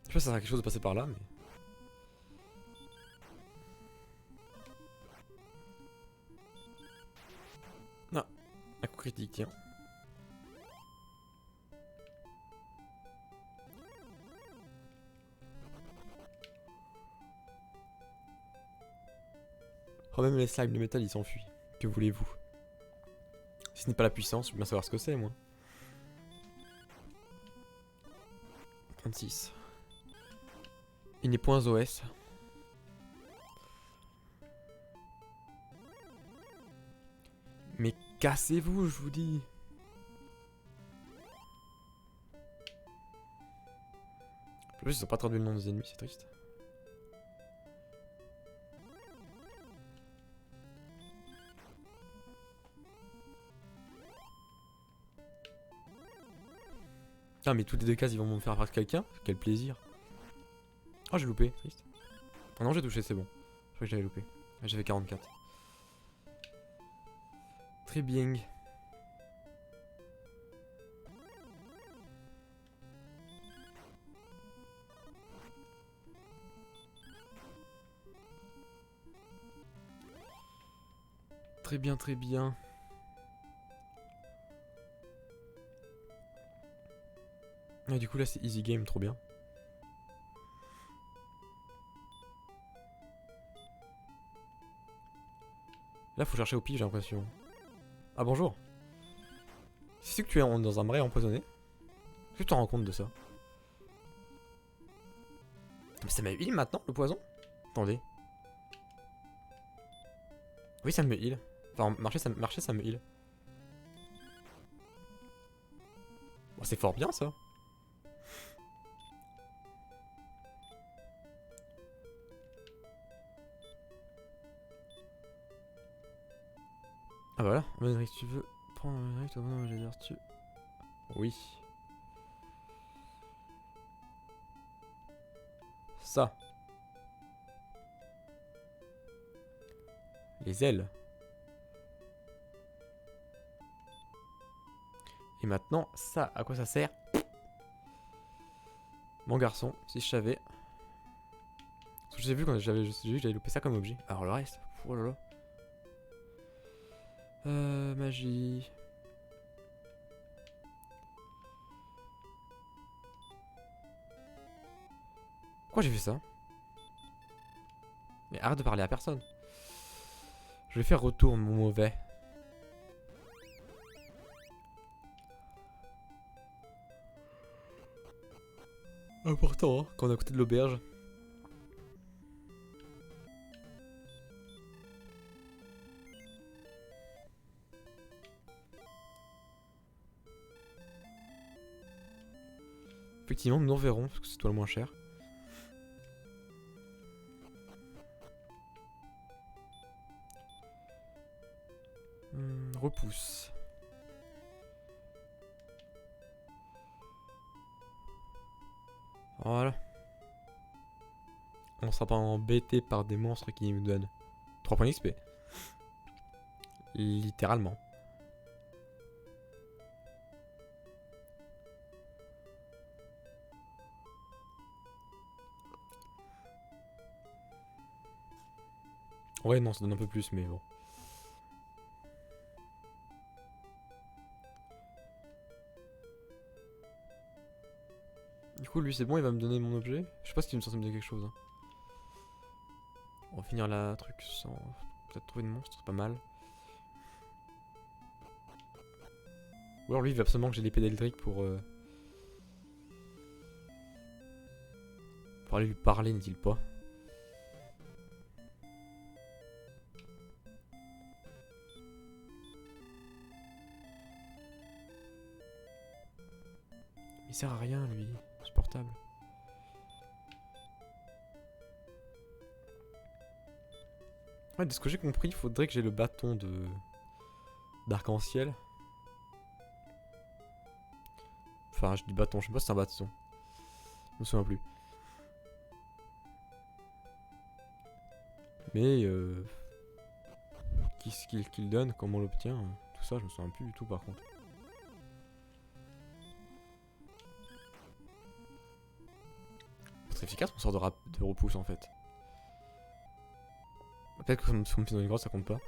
Je sais pas si ça sert à quelque chose de passer par là, mais. Ah, un coup critique, tiens. Oh, même les slimes de métal ils s'enfuient. Que voulez-vous? Si ce n'est pas la puissance, je veux bien savoir ce que c'est, moi. 36. Il n'est point OS. Mais cassez-vous, je vous dis. En plus, ils ont pas traduit le nom des ennemis, c'est triste. Ah, mais toutes les deux cases, ils vont me faire apparaître quelqu'un. Quel plaisir. Oh, j'ai loupé, triste. Ah non, j'ai touché, c'est bon. Je crois que j'avais loupé. J'avais 44. Très bien. Très bien, très bien. Et du coup là c'est easy game, trop bien. Là faut chercher au pif j'ai l'impression. Ah bonjour. C'est que tu es dans un marais empoisonné. Est-ce que tu te rends compte de ça? Mais ça me heal maintenant le poison? Attendez. Oui ça me heal. Enfin marcher ça me heal. Bon, c'est fort bien ça. Ah voilà, si tu veux prendre un direct, j'ai vertu. Oui. ça. Les ailes. Et maintenant, ça, à quoi ça sert? Mon garçon, si je savais. Parce que j'ai vu quand j'ai vu que j'avais loupé ça comme objet. Alors le reste, oh là là. Magie. Pourquoi j'ai fait ça? Mais arrête de parler à personne. Je vais faire retour, mon mauvais. Important, hein, quand on est à côté de l'auberge. Effectivement, nous en verrons, parce que c'est toi le moins cher. Repousse. Voilà. On sera pas embêté par des monstres qui nous donnent 3 points d'XP. Littéralement. Ouais, non, ça donne un peu plus, mais bon. Du coup, lui, c'est bon, il va me donner mon objet. Je sais pas si il me censé me donner quelque chose. Hein. On va finir la truc sans peut-être trouver de monstre, c'est pas mal. Ou alors lui, il veut absolument que j'ai l'épée d'Eldrick pour aller lui parler, n'est-il pas? Il sert à rien, lui, ce portable. Ouais, de ce que j'ai compris, il faudrait que j'ai le bâton de d'arc-en-ciel. Enfin, je dis bâton, je sais pas si c'est un bâton. Je me souviens plus. Mais qu'est-ce qu'il donne, comment on l'obtient, tout ça, je me souviens plus du tout par contre. C'est efficace mon sort de repousse en fait. Peut-être que comme me fait dans une grotte ça compte pas.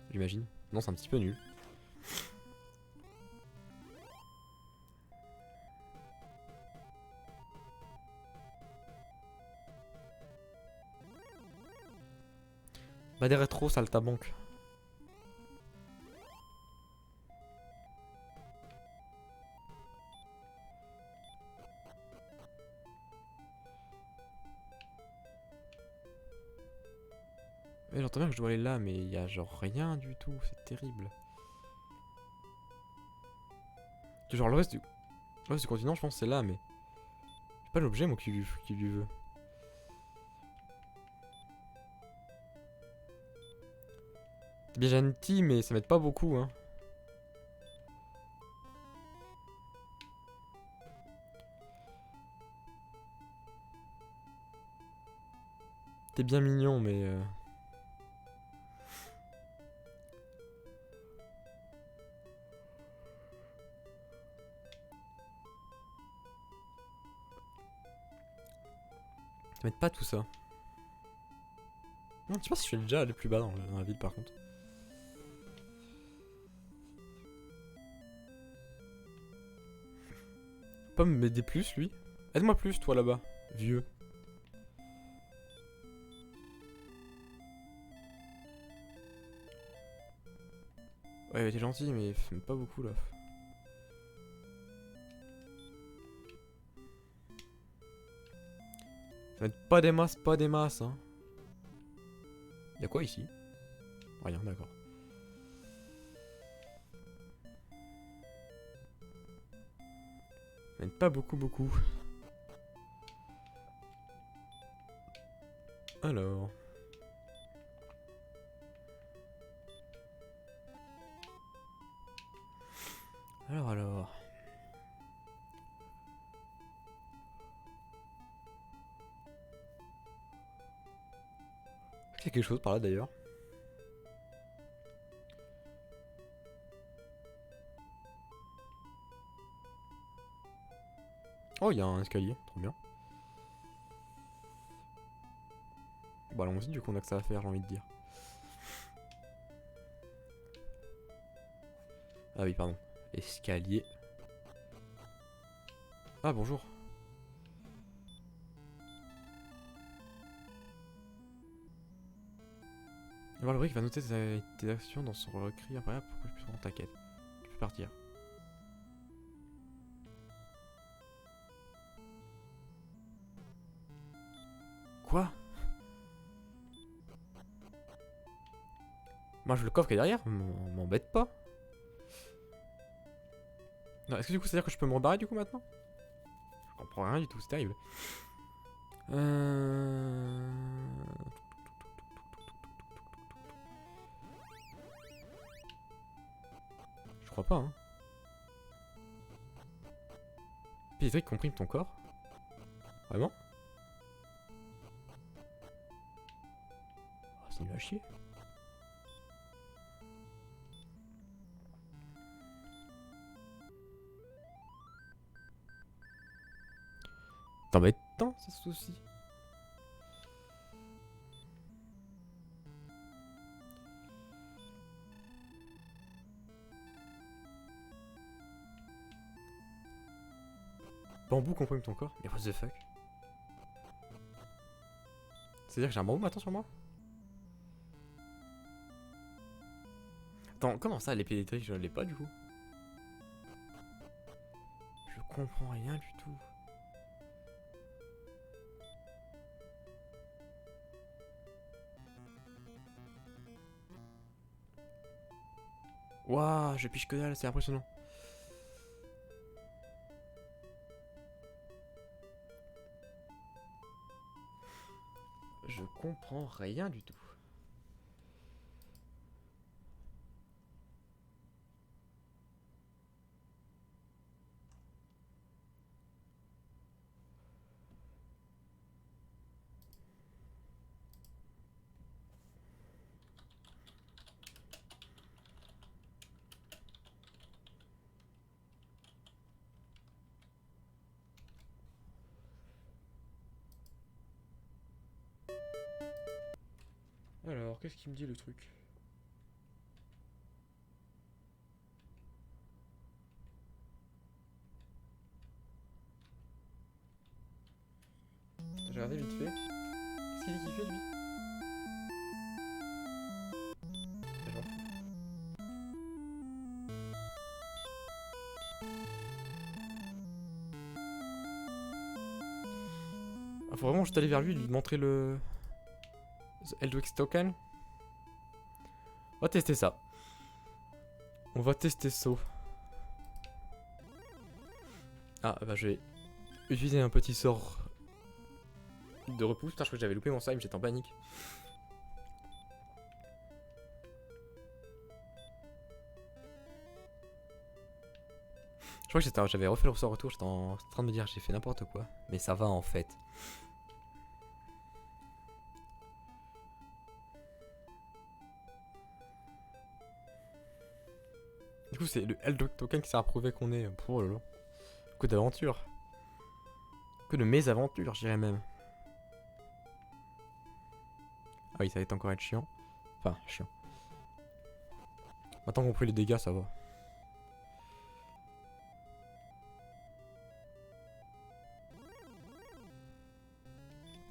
J'imagine. Non, c'est un petit peu nul. Bah des rétros, saltabanque. Ouais, j'entends bien que je dois aller là, mais il y a genre rien du tout, c'est terrible. Genre le reste du continent, je pense c'est là, mais j'ai pas l'objet moi qui lui veut. C'est bien gentil, mais ça m'aide pas beaucoup, hein. T'es bien mignon, mais ça m'aide pas tout ça. Non, je sais pas si je suis déjà allé plus bas dans la ville par contre. Pas m'aider plus lui. Aide-moi plus toi là-bas, vieux. Ouais, t'es gentil, mais pas beaucoup là. Ça m'aide pas des masses, hein. Y'a quoi ici? Rien, d'accord. Ça m'aide pas beaucoup. Alors. Alors. qu'il y a quelque chose par là d'ailleurs. Oh, il y a un escalier, trop bien. Bon, allons-y, du coup, on a que ça à faire, j'ai envie de dire. Ah oui, pardon. Escalier. Ah, bonjour. Alors, le brick va noter tes actions dans son recueil après pour que tu puisses prendre ta quête. Tu peux partir. Quoi? Moi, je le coffre qui est derrière, m'embête pas. Non, est-ce que du coup, c'est-à-dire que je peux me rebarrer du coup maintenant? Je comprends rien du tout, c'est terrible. Je crois pas, hein. Pédiatrique comprime ton corps? Vraiment? Oh, c'est nul à chier. T'embête tant, ça se souci. Bambou comprime ton corps? Mais what the fuck? C'est-à-dire que j'ai un bambou maintenant sur moi? Attends, comment ça, l'épée électrique, je l'ai pas du coup? Je comprends rien du tout. Waouh, je piche que dalle, c'est impressionnant. Je comprends rien du tout. Alors, qu'est-ce qu'il me dit le truc? J'ai regardé vite fait. Qu'est-ce qu'il dit qu'il fait lui? Je m'en fous. Ah, faut vraiment juste aller vers lui et lui montrer le... The Eldritch Token. On va tester ça. On va tester ça. Ah, bah je vais utiliser un petit sort de repousse. Putain, je crois que j'avais loupé mon slime, j'étais en panique. Je crois que j'avais refait le sort retour, j'étais en train de me dire j'ai fait n'importe quoi. Mais ça va en fait. Du coup, c'est le Eldritch Token qui sert à prouver qu'on est... Oh là là. Que d'aventures. Que de mésaventures, je dirais même. Ah oui, ça va être encore être chiant. Enfin, chiant. Maintenant qu'on fait les dégâts, ça va.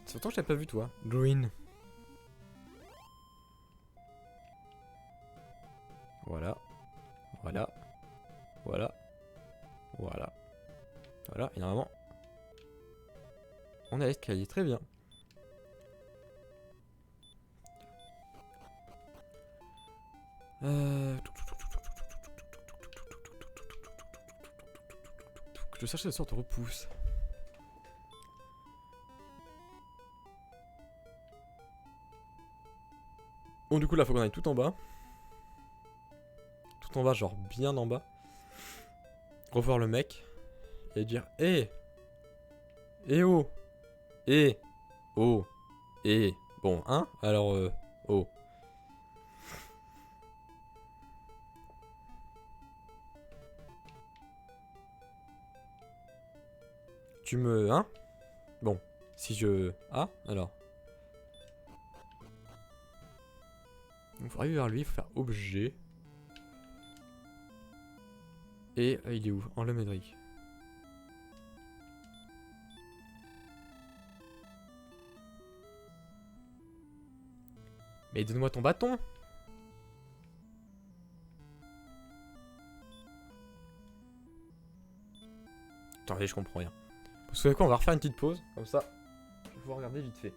Surtout, je t'ai pas vu, toi. Green. Voilà. Voilà. Voilà. Voilà. Voilà. Et normalement, on est à l'escalier. Très bien. Je cherchais la sorte de repousse. Bon, du coup, là, faut qu'on aille tout en bas. Tout en bas, genre bien en bas. Revoir le mec. Et dire hé, oh, hé, oh, hé. Bon, hein. Alors, Oh. Tu me... Hein? Bon. Si je... Ah, alors. Il faut arriver vers lui, il faut faire objet. Et il est où? En Médric. Mais donne-moi ton bâton! Attendez, je comprends rien. Vous savez quoi, on va refaire une petite pause, comme ça. Je vais pouvoir regarder vite fait.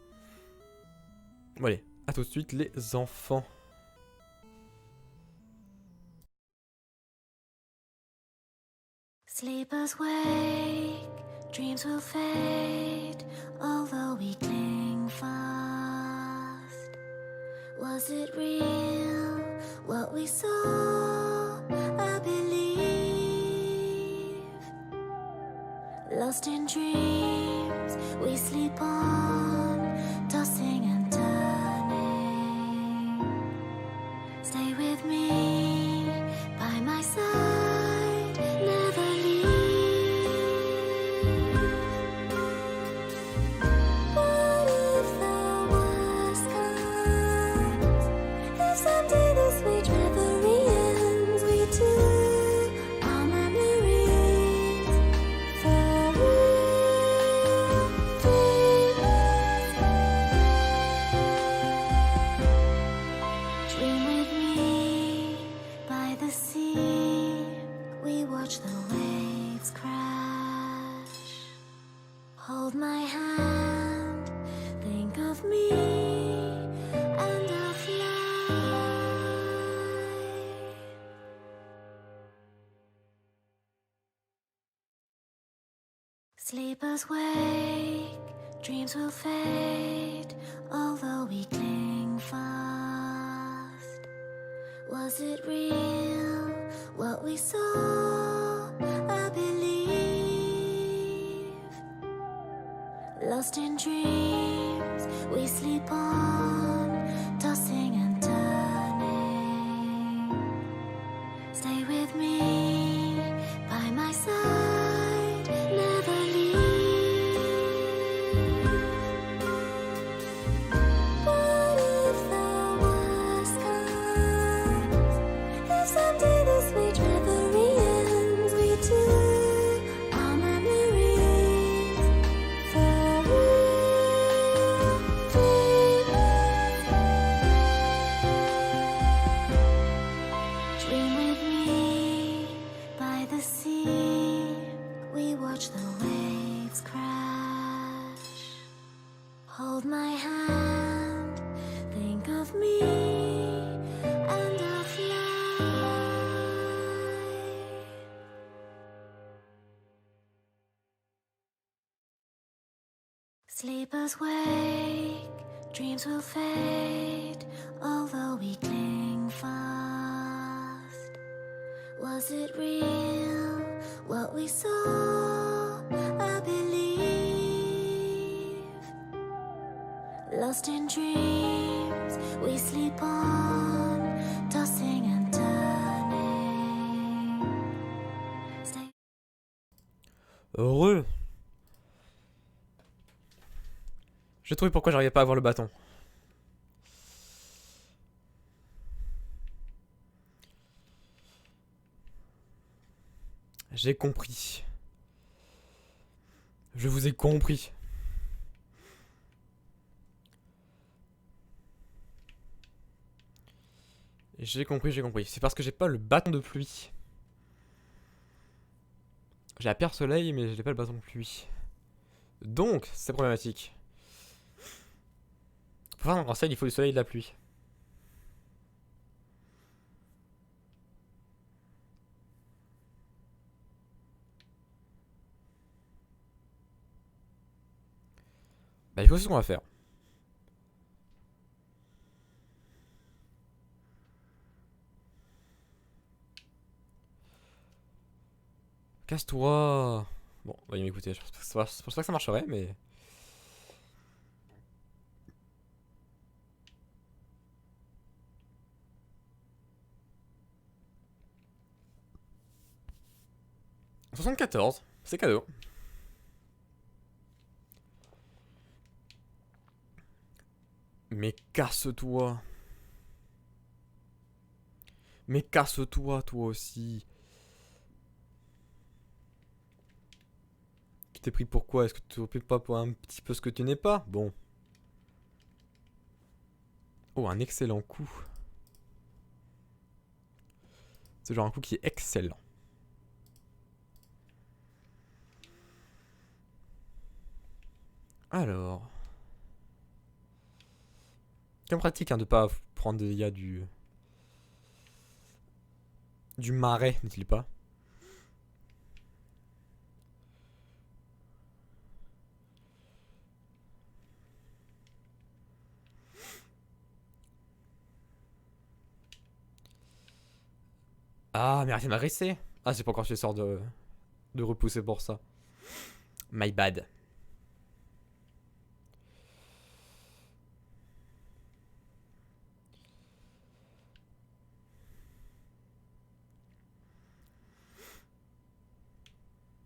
Bon allez, à tout de suite les enfants. Sleepers wake, dreams will fade, although we cling fast. Was it real, what we saw? I believe. Lost in dreams, we sleep on, tossing and turning. Stay with me, by my side, never leave. What if the worst comes? If someday this wage never ends, we two, our memories, for real, dream with me by the sea. We watch the waves crash. Hold my hand, think of me, and I'll fly. Sleepers wake, dreams will fade, although we cling fast. Was it real, what we saw? I believe. Lost in dreams, we sleep on, tossing and turning. Stay with me, by my side, never leave. What if the worst comes? If someday this wage never ends, we two, our memories, for real, dream with me by the sea. We watch the waves crash. Hold my hand, think of me, and I'll fly. Sleepers wake, dreams will fade, although we cling fast. Was it real, what we saw? I believe. Lost in dreams, we sleep on, tossing and turning. Stay. Heureux. J'ai trouvé pourquoi j'arrivais pas à avoir le bâton. J'ai compris. Je vous ai compris. J'ai compris, j'ai compris. C'est parce que j'ai pas le bâton de pluie. J'ai la pierre soleil, mais j'ai pas le bâton de pluie. Donc, c'est problématique. Pour faire un conseil, il faut du soleil et de la pluie. Bah, il faut ce qu'on va faire. Casse-toi. Bon, voyons écoutez, je pense pas que ça marcherait, mais... 74, c'est cadeau. Mais casse-toi. Mais casse-toi, toi aussi. Tu t'es pris pour quoi? Est-ce que tu t'es pris pas pour un petit peu ce que tu n'es pas? Bon. Oh, un excellent coup. C'est genre un coup qui est excellent. Alors. C'est pratique hein, de pas prendre des dégâts du marais, n'est-il pas? Ah, mais arrêtez de m'agresser. Ah, c'est pas encore sort de repousser pour ça. My bad.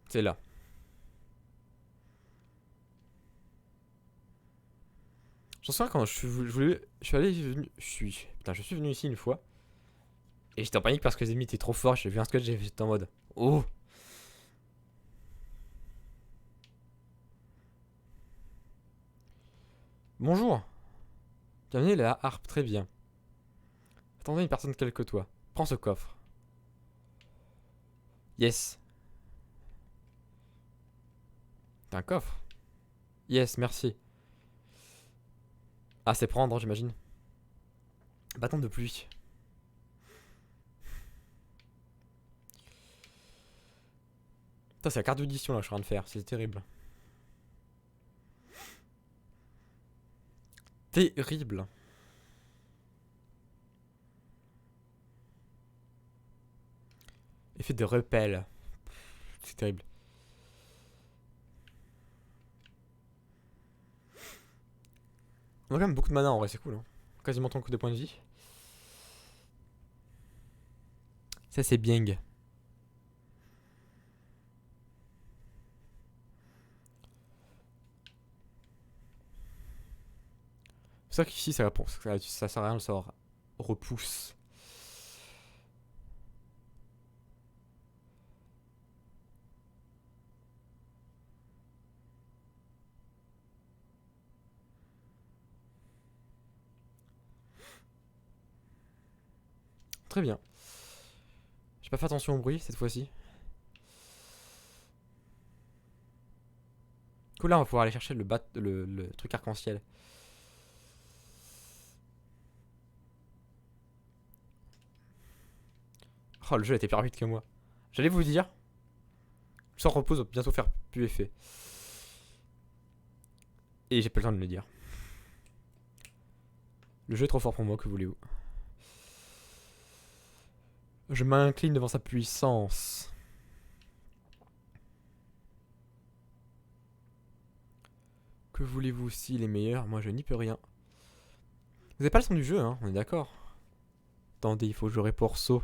C'est là. Je me souviens quand je suis allé, je suis venu ici une fois. Et j'étais en panique parce que les ennemis étaient trop forts. J'ai vu un sketch, j'étais en mode, oh. Bonjour. Tu as amené la harpe, très bien. Attendez une personne telle que toi. Prends ce coffre. Yes. T'as un coffre? Yes, merci. Ah, c'est prendre, j'imagine. Bâton de pluie. Putain, c'est la carte d'audition là que je suis en train de faire, c'est terrible. Terrible. Effet de repel. C'est terrible. On a quand même beaucoup de mana en vrai, c'est cool. Hein. Quasiment tant que de points de vie. Ça, c'est bien. C'est ça qu'ici, ça sert à rien, le sort repousse. Très bien. J'ai pas fait attention au bruit cette fois-ci. Cool, là, on va pouvoir aller chercher le truc arc-en-ciel. Oh, le jeu a été plus rapide que moi. J'allais vous dire, le sort repose va bientôt faire plus effet. Et j'ai pas le temps de le dire. Le jeu est trop fort pour moi, que voulez-vous? Je m'incline devant sa puissance. Que voulez-vous s'il est meilleur? Moi je n'y peux rien. Vous avez pas le son du jeu, hein, on est d'accord. Attendez, il faut jouer pour saut.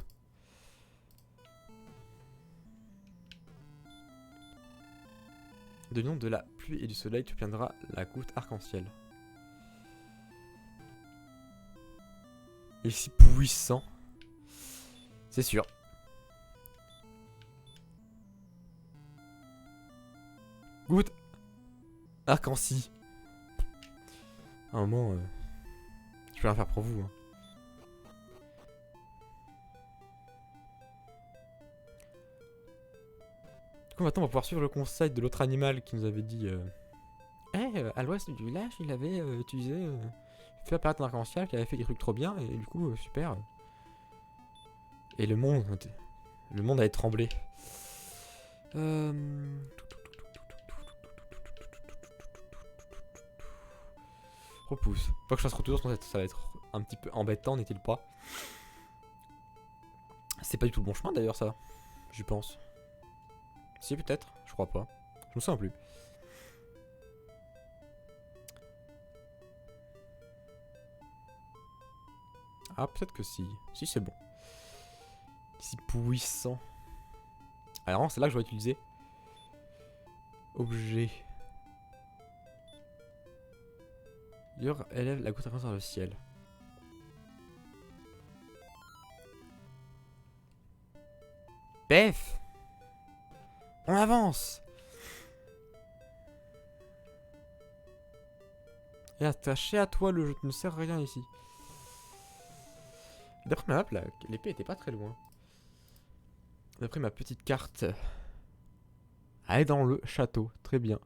De l'union de la pluie et du soleil, tu obtiendras la goutte arc-en-ciel. Il est si puissant. C'est sûr. Goutte arc-en-ciel. À un moment, je vais rien faire pour vous. Hein. Du coup, maintenant, on va pouvoir suivre le conseil de l'autre animal qui nous avait dit à l'ouest du village, il avait utilisé. Fait apparaître un arc-en-ciel qui avait fait des trucs trop bien, et du coup, super. Et le monde avait tremblé. Repousse. Faut que je fasse retour, sinon ça va être un petit peu embêtant, n'est-il pas? C'est pas du tout le bon chemin d'ailleurs, ça. J'y pense. Si, peut-être. Je crois pas. Je me souviens plus. Ah, peut-être que si. Si, c'est bon. Si puissant. Alors c'est là que je vais utiliser. Objet. Dur élève la goutte à dans le ciel. Bef. On avance. Et attaché à toi, le jeu ne sert à rien ici. D'après ma map, l'épée était pas très loin. D'après ma petite carte. Elle est dans le château, très bien.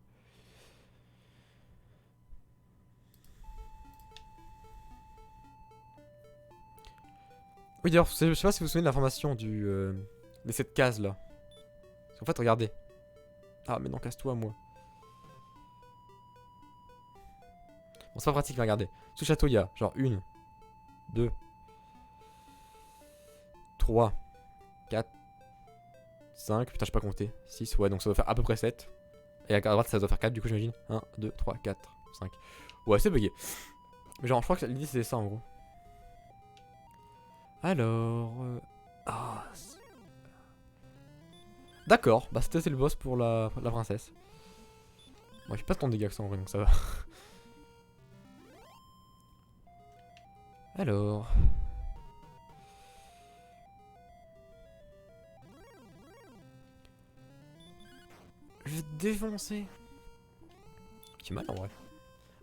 Oui d'ailleurs, je sais pas si vous vous souvenez de l'information de cette case là. Parce qu'en fait, regardez. Ah mais non, casse-toi moi. Bon, c'est pas pratique, mais regardez. Sous le château, il y a genre 1, 2, 3, 4, 5. Putain, je sais pas compter. 6, ouais, donc ça doit faire à peu près 7. Et à droite, ça doit faire 4, du coup, j'imagine. 1, 2, 3, 4, 5. Ouais, c'est bugué. Mais genre, je crois que l'idée c'était ça en gros. Alors. Ah. D'accord, bah c'était le boss pour la princesse. Moi, j'ai pas tant de dégâts que ça en vrai, donc ça va. Alors. Je vais te défoncer. J'ai mal en vrai.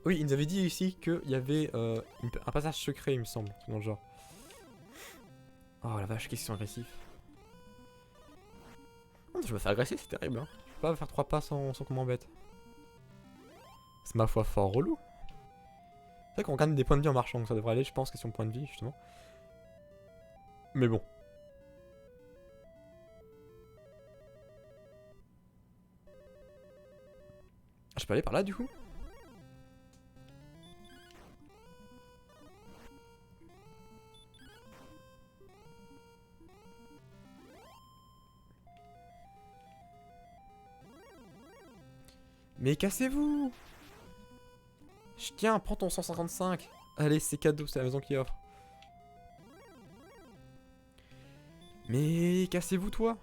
Oui, ils nous avaient dit ici qu'il y avait un passage secret, il me semble, dans le genre. Oh la vache, qu'est-ce qu'ils sont agressifs. Oh, je me fais agresser, c'est terrible. Hein. Je peux pas faire 3 pas sans qu'on m'embête. C'est ma foi fort relou. C'est vrai qu'on gagne des points de vie en marchant, donc ça devrait aller, je pense, question de points de vie, justement. Mais bon. Je peux aller par là, du coup? Mais cassez-vous! Tiens, prends ton 155. Allez, c'est cadeau, c'est la maison qui offre. Mais cassez-vous, toi!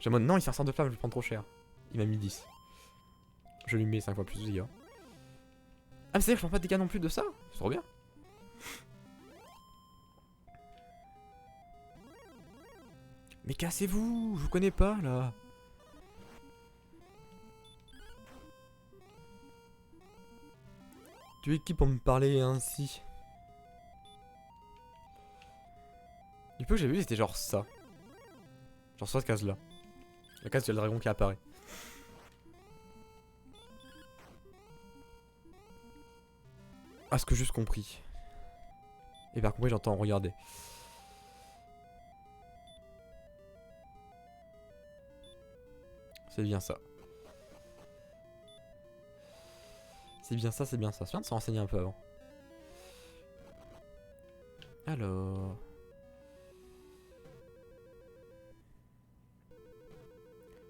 J'ai en mode, non, il sert 100 de flamme, je vais le prendre trop cher. Il m'a mis 10. Je lui mets 5 fois plus de dégâts. Ah, mais c'est-à-dire que je prends pas de dégâts non plus de ça? C'est trop bien. Mais cassez-vous! Je vous connais pas, là. Tu es qui pour me parler ainsi? Du peu que j'ai vu, c'était genre ça. Genre cette case-là. La case de le dragon qui apparaît. Ah, ce que j'ai juste compris. Et par compris, j'entends regarder. C'est bien ça. C'est bien ça, c'est bien ça. C'est bien de s'en renseigner un peu avant. Alors...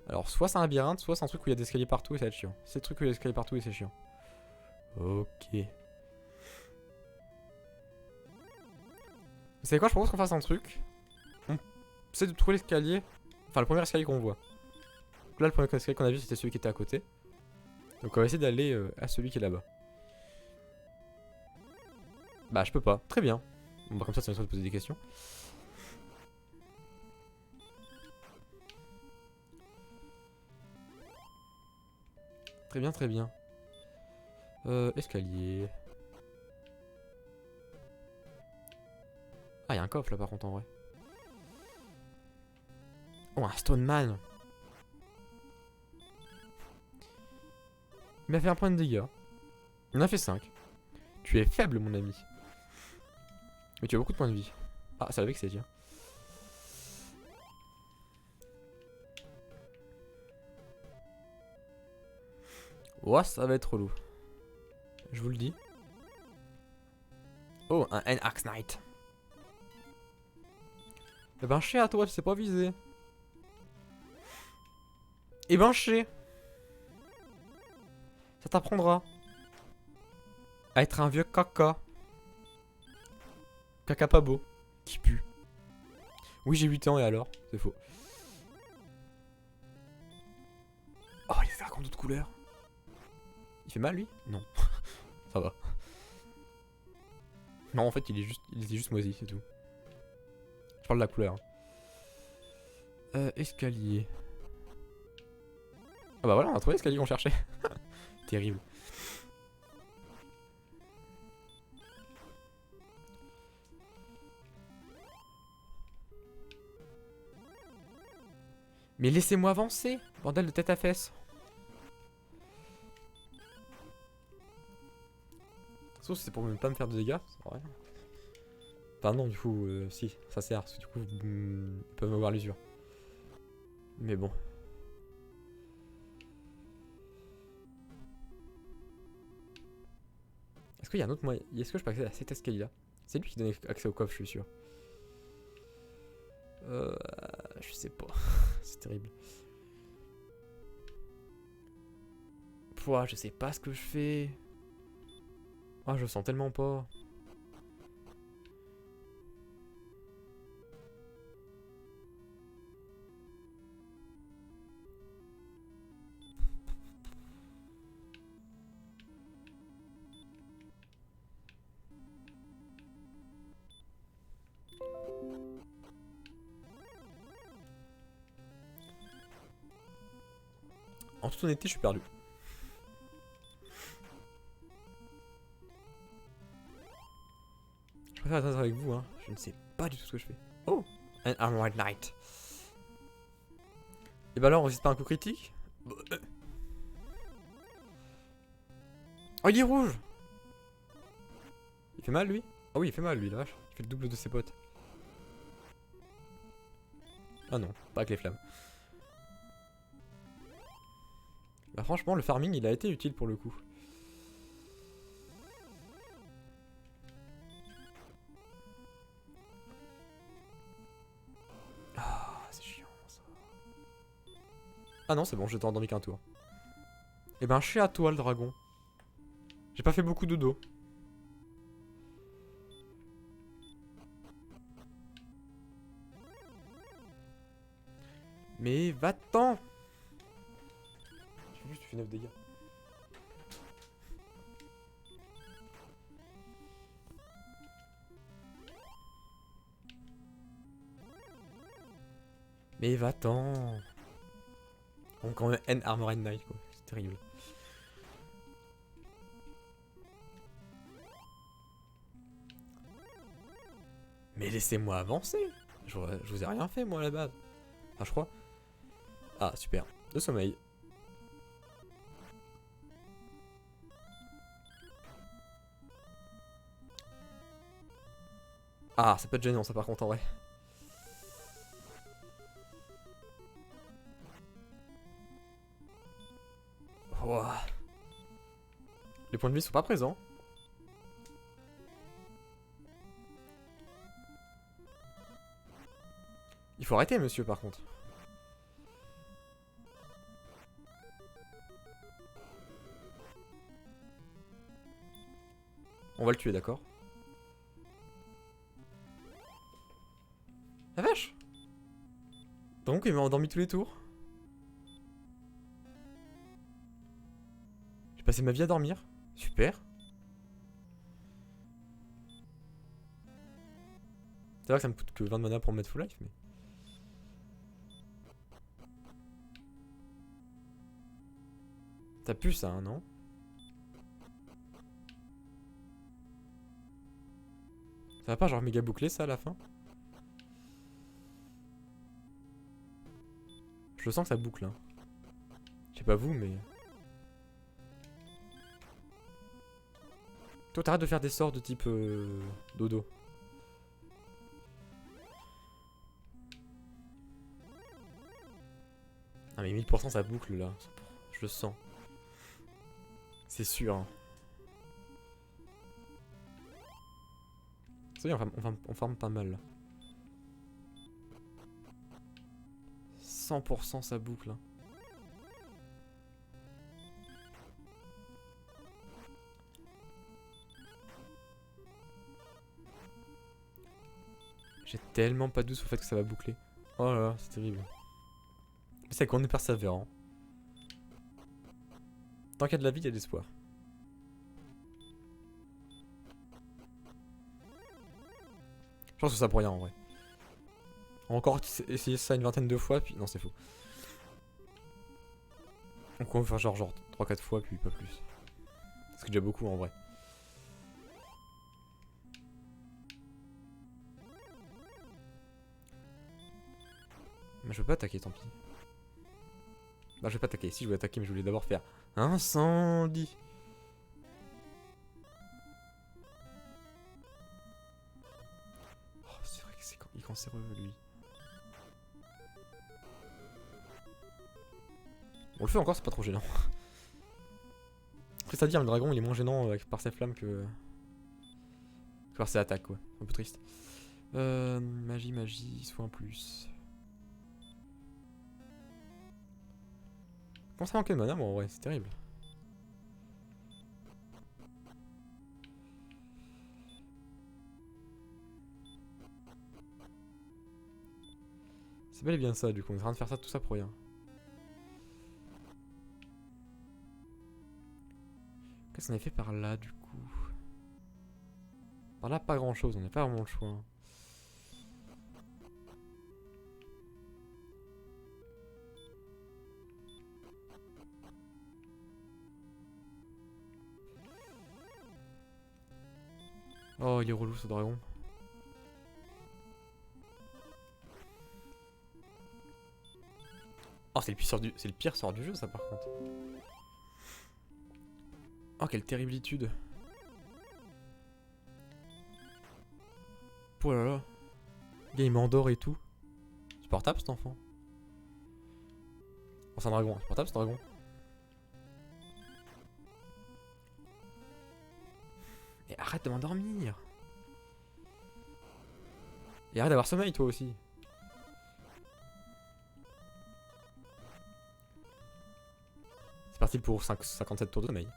Alors, soit c'est un labyrinthe, soit c'est un truc où il y a des escaliers partout et ça va être chiant. C'est le truc où il y a des escaliers partout et c'est chiant. Ok. Vous savez quoi, je propose qu'on fasse un truc. On essaie de trouver l'escalier. Enfin, le premier escalier qu'on voit. Donc là, le premier escalier qu'on a vu, c'était celui qui était à côté. Donc on va essayer d'aller à celui qui est là-bas. Bah, je peux pas. Très bien. Bon, bah, comme ça me de poser des questions. Très bien, très bien. Escalier. Ah, il y a un coffre là par contre en vrai. Oh, un Stone Man. Il m'a fait un point de dégâts. Il en a fait 5. Tu es faible, mon ami. Mais tu as beaucoup de points de vie. Ah, ça l'avait que c'est, tiens. Ouah, ça va être relou. Je vous le dis. Oh, un N-Axe Knight. Eh ben, chien à toi, tu sais pas viser. Eh ben, chien. Ça t'apprendra à être un vieux caca. Caca pas beau. Qui pue. Oui, j'ai 8 ans et alors? C'est faux. Oh, il y a des dragons d'autres couleurs. Il fait mal lui? Non. Ça va. Non, en fait, il était juste moisi, c'est tout. Je parle de la couleur. Escalier. Ah bah voilà, on a trouvé l'escalier qu'on cherchait. Terrible. Mais laissez-moi avancer, bordel de tête à fesses. Sauf si c'est pour ne pas me faire de dégâts, c'est vrai. Enfin non, du coup, si, ça sert, parce que du coup, ils peuvent me voir l'usure. Mais bon. Est-ce qu'il y a un autre moyen? Est-ce que je peux accéder à cet escalier-là? C'est lui qui donne accès au coffre, je suis sûr. Je sais pas. C'est terrible. Pouah, je sais pas ce que je fais. Ah, je sens tellement pas. En toute honnêteté, je suis perdu. Je préfère attendre avec vous, hein. Je ne sais pas du tout ce que je fais. Oh, an Armored Knight. Et bah là, on résiste pas à un coup critique. Oh, il est rouge. Il fait mal, lui? Ah oui, il fait mal, lui, la vache. Il fait le double de ses potes. Ah non, pas avec les flammes. Bah franchement, le farming, il a été utile pour le coup. Ah, c'est chiant, ça. Ah non, c'est bon, je t'ai endormi qu'un tour. Eh ben, je suis à toi, le dragon. J'ai pas fait beaucoup de dos. Mais va-t'en! J'ai juste fait 9 dégâts. Mais va-t'en! Encore un N Armored Knight, quoi. C'est terrible. Mais laissez-moi avancer! Je vous ai rien fait, moi, à la base. Enfin, je crois. Ah, super. Le sommeil. Ah, ça peut être gênant, ça, par contre, en vrai. Ouah. Les points de vie sont pas présents. Il faut arrêter, monsieur, par contre. On va le tuer, d'accord? La vache! Donc, il m'a endormi tous les tours. J'ai passé ma vie à dormir. Super. C'est vrai que ça me coûte que 20 de mana pour me mettre full life, mais... Ça pue ça, hein, non? Ça va pas genre méga boucler ça à la fin? Je sens que ça boucle, hein. Je sais pas vous, mais... Toi, t'arrêtes de faire des sorts de type dodo. Ah mais 1000% ça boucle là. Je le sens. C'est sûr. Hein. Ça y est, on farme pas mal là. 100% ça boucle. Hein. J'ai tellement pas de doute sur le fait que ça va boucler. Oh là là, c'est terrible. Mais c'est qu'on est persévérant. Tant qu'il y a de la vie, il y a de l'espoir. Je pense que ça pour rien en vrai. Encore essayer ça une vingtaine de fois, puis non, c'est faux. Donc on va faire genre 3-4 fois, puis pas plus. C'est déjà beaucoup en vrai. Mais je veux pas attaquer, tant pis. Bah je vais pas attaquer, si je voulais attaquer, mais je voulais d'abord faire incendie. Oh, c'est vrai que c'est cancéreux lui. On le fait encore, c'est pas trop gênant. Après, c'est-à-dire, le dragon il est moins gênant par ses flammes que par ses attaques, quoi. Un peu triste. Magie, soit en plus. Comment ça manquer de mana, moi, en vrai, c'est terrible. C'est bel et bien ça, du coup, on est en train de faire ça, tout ça pour rien. Qu'est-ce qu'on avait fait par là, du coup? Par là, pas grand-chose, on n'a pas vraiment le choix. Hein. Oh, il est relou ce dragon. Oh, c'est le pire sort du jeu, ça, par contre. Oh, quelle terriblitude. Oh là là. Le gars, il m'endort et tout. C'est portable, cet enfant. Oh, c'est un dragon. C'est portable, ce dragon. Et arrête de m'endormir. Et arrête d'avoir sommeil, toi aussi. C'est parti pour 57 tours de sommeil.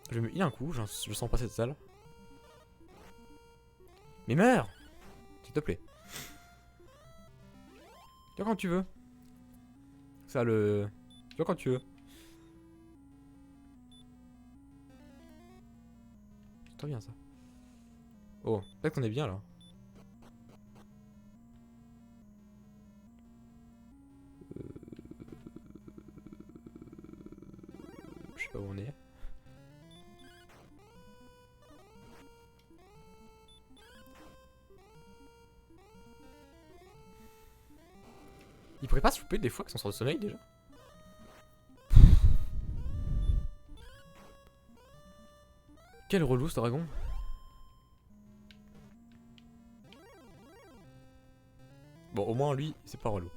Je vais me heal un coup, je sens passer de salle. Mais meurs! S'il te plaît. Tu vois quand tu veux. Ça le... Tu vois quand tu veux. C'est très bien ça. Oh, peut-être qu'on est bien là. Je sais pas où on est. Il pourrait pas se louper des fois que son sort de sommeil déjà? Quel relou ce dragon. Bon, au moins lui, c'est pas relou.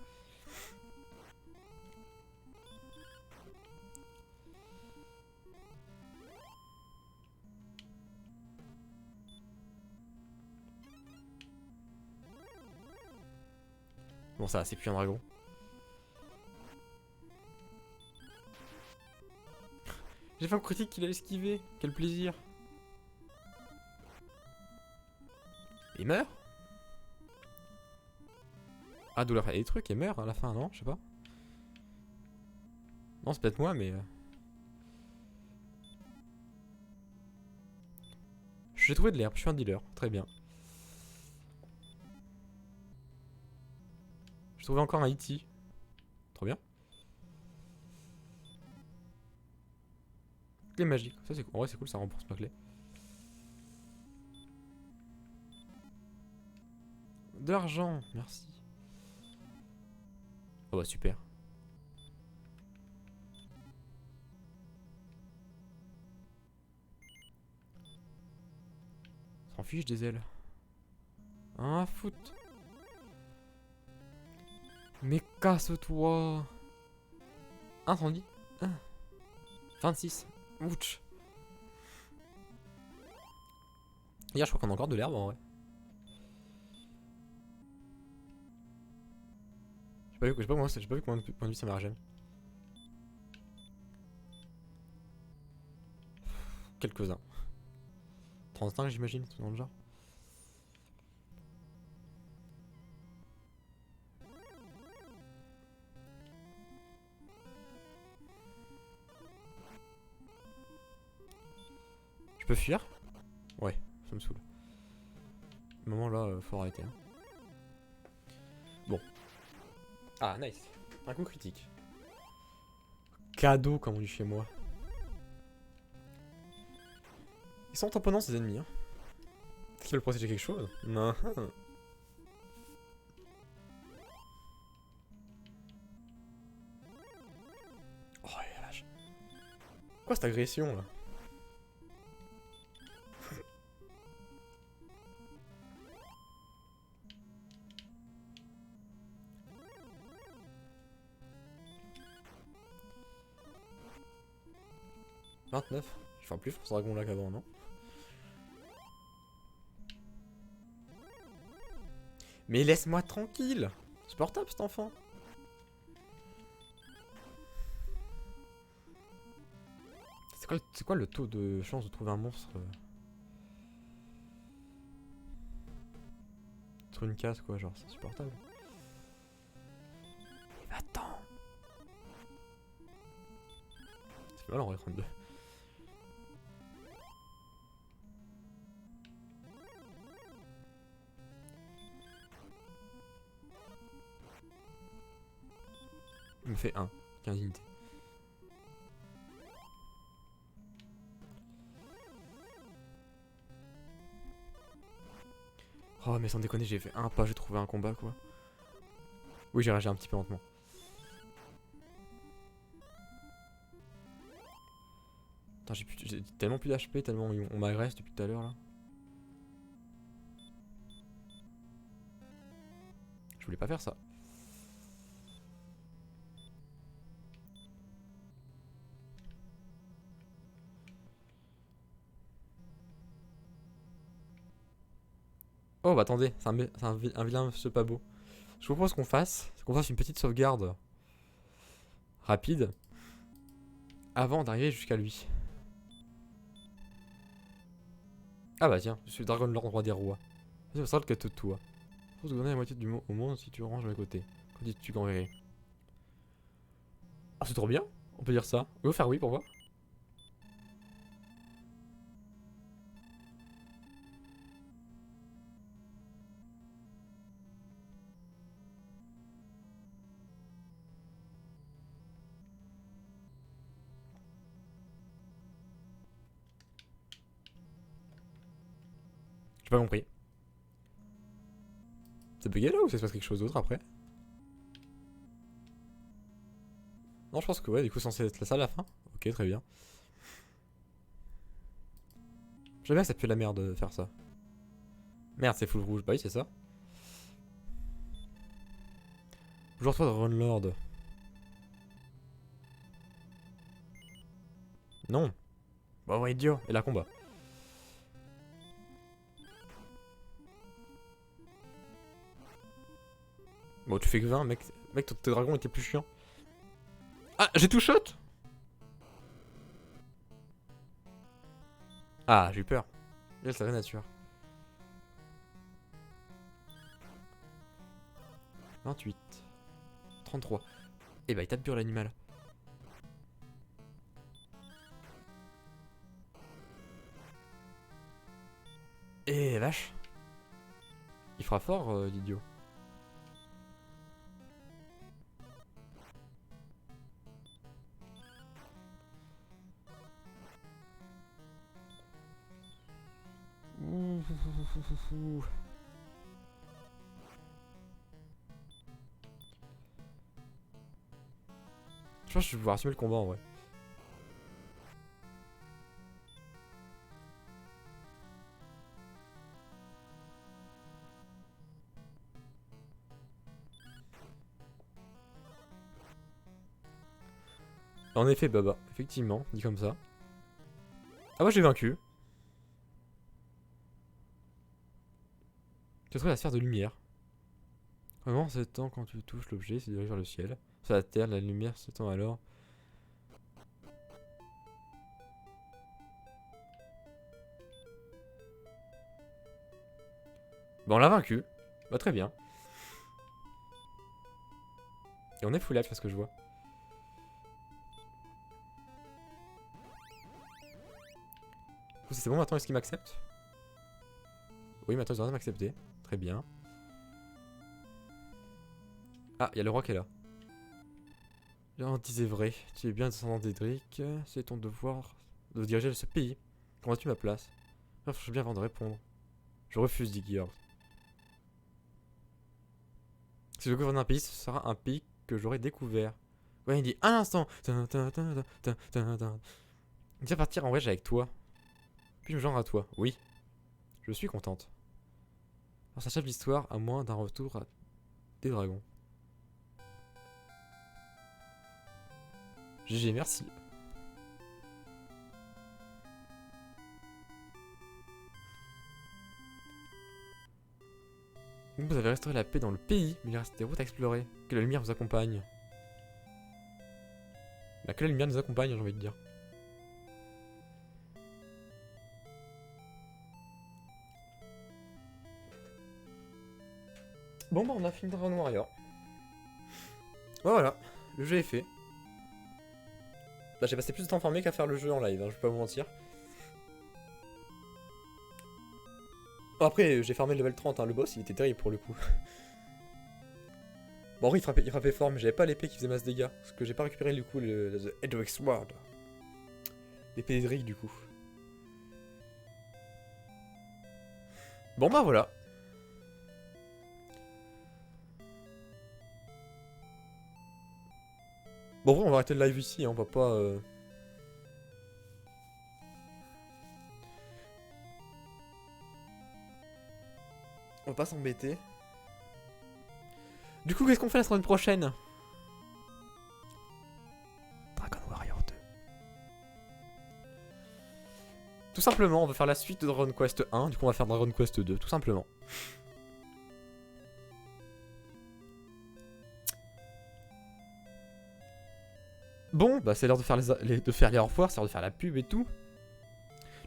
Bon, ça, c'est plus un dragon. J'ai fait un critique qu'il a esquivé. Quel plaisir. Il meurt? Ah, douleur fait des trucs, il meurt à la fin, non? Je sais pas. Non, c'est peut-être moi, mais... J'ai trouvé de l'herbe, je suis un dealer. Très bien. J'ai trouvé encore un E.T. Trop bien. Clé magique. Ça, c'est cool. En vrai, c'est cool, ça remporte ma clé. De l'argent, merci. Oh bah super. S'en fiche des ailes. Ah, foot. Mais casse-toi. Incendie. Ah. 26. Ouch. Hier, je crois qu'on a encore de l'herbe en vrai. J'ai pas vu combien de points de vie ça m'a régène. Quelques-uns. 35 j'imagine, c'est dans le genre. Je peux fuir? Ouais, ça me saoule. À moment là, faut arrêter. Hein. Bon. Ah, nice. Un coup critique. Cadeau, comme on dit chez moi. Ils sont tamponnants ces ennemis. Hein. Est-ce qu'ils veulent protéger quelque chose? Non. Oh la vache. Quoi cette agression là? « 29. Je fais plus fort ce dragon là qu'avant, non? Mais laisse-moi tranquille! C'est portable cet enfant! C'est quoi le taux de chance de trouver un monstre sur une case quoi, genre c'est insupportable. Mais attends! C'est mal en vrai 32. Il me fait 1, 15 unités. Oh mais sans déconner j'ai fait un pas, j'ai trouvé un combat quoi. Oui j'ai réagi un petit peu lentement. Attends j'ai tellement plus d'HP, tellement on m'agresse depuis tout à l'heure là. Je voulais pas faire ça. Oh bah attendez, c'est un vilain monsieur pas beau. Je vous propose qu'on fasse une petite sauvegarde rapide avant d'arriver jusqu'à lui. Ah bah tiens, je suis Dragon Lord, roi des rois. C'est pour ça le quête de toi. Faut se donner la moitié du au monde si tu ranges à mes côtés. Qu'en dis-tu qu'en verrai? Ah c'est trop bien, on peut dire ça. On peut faire oui, pourquoi? J'ai pas compris. C'est bugué là ou ça se passe quelque chose d'autre après? Non je pense que ouais, du coup c'est censé être ça à la fin. Ok très bien. J'aime bien que ça pue la merde de faire ça. Merde c'est full rouge, bah oui c'est ça. Bonjour toi Dragon Lord. Non. Bah ouais idiot, et la combat. Bon tu fais que 20 mec, tes dragons étaient plus chiants. Ah j'ai tout shot. Ah j'ai eu peur. Là c'est la nature. 28. 33. Et bah il tape dur l'animal. Eh vache. Il fera fort l'idiot. Je pense que je vais pouvoir assumer le combat en vrai. En effet, Baba, effectivement, dit comme ça. Ah, moi j'ai vaincu. J'ai trouvé la sphère de lumière. Vraiment, s'étend quand tu touches l'objet, c'est dirigé vers le ciel. Sur la terre, la lumière s'étend alors. Bon, on l'a vaincu. Bah, très bien. Et on est full life, parce que je vois. C'est bon, maintenant, est-ce qu'il m'accepte? Oui, maintenant, il doit m'accepter. Très bien. Ah, il y a le roi qui est là. On disait vrai, tu es bien descendant d'Edric, c'est ton devoir de diriger ce pays. Prends-tu ma place? Je suis bien avant de répondre. Je refuse, dit Georg. Si je gouverne un pays, ce sera un pays que j'aurai découvert. Ouais, il dit un instant. Viens partir en voyage avec toi. Puis je me joindre à toi. Oui. Je suis contente. Alors ça achève l'histoire à moins d'un retour des dragons. GG, merci. Vous avez restauré la paix dans le pays, mais il reste des routes à explorer. Que la lumière vous accompagne. Bah, que la lumière nous accompagne, j'ai envie de dire. Bon bah on a fini Dragon Warrior. Voilà, le jeu est fait. Bah j'ai passé plus de temps formé qu'à faire le jeu en live, hein, je vais pas vous mentir. Bon, après j'ai farmé le level 30, hein, le boss il était terrible pour le coup. Bon oui il frappait fort mais j'avais pas l'épée qui faisait masse dégâts. Parce que j'ai pas récupéré du coup le The Edric Sword. L'épée d'Edric du coup. Bon bah voilà. Bon, en vrai, on va arrêter le live ici, hein, on va pas... On va pas s'embêter. Du coup, qu'est-ce qu'on fait la semaine prochaine? Dragon Warrior 2. Tout simplement, on va faire la suite de Dragon Quest 1, du coup on va faire Dragon Quest 2, tout simplement. Bon, bah c'est l'heure de faire les au revoir, c'est l'heure de faire la pub et tout.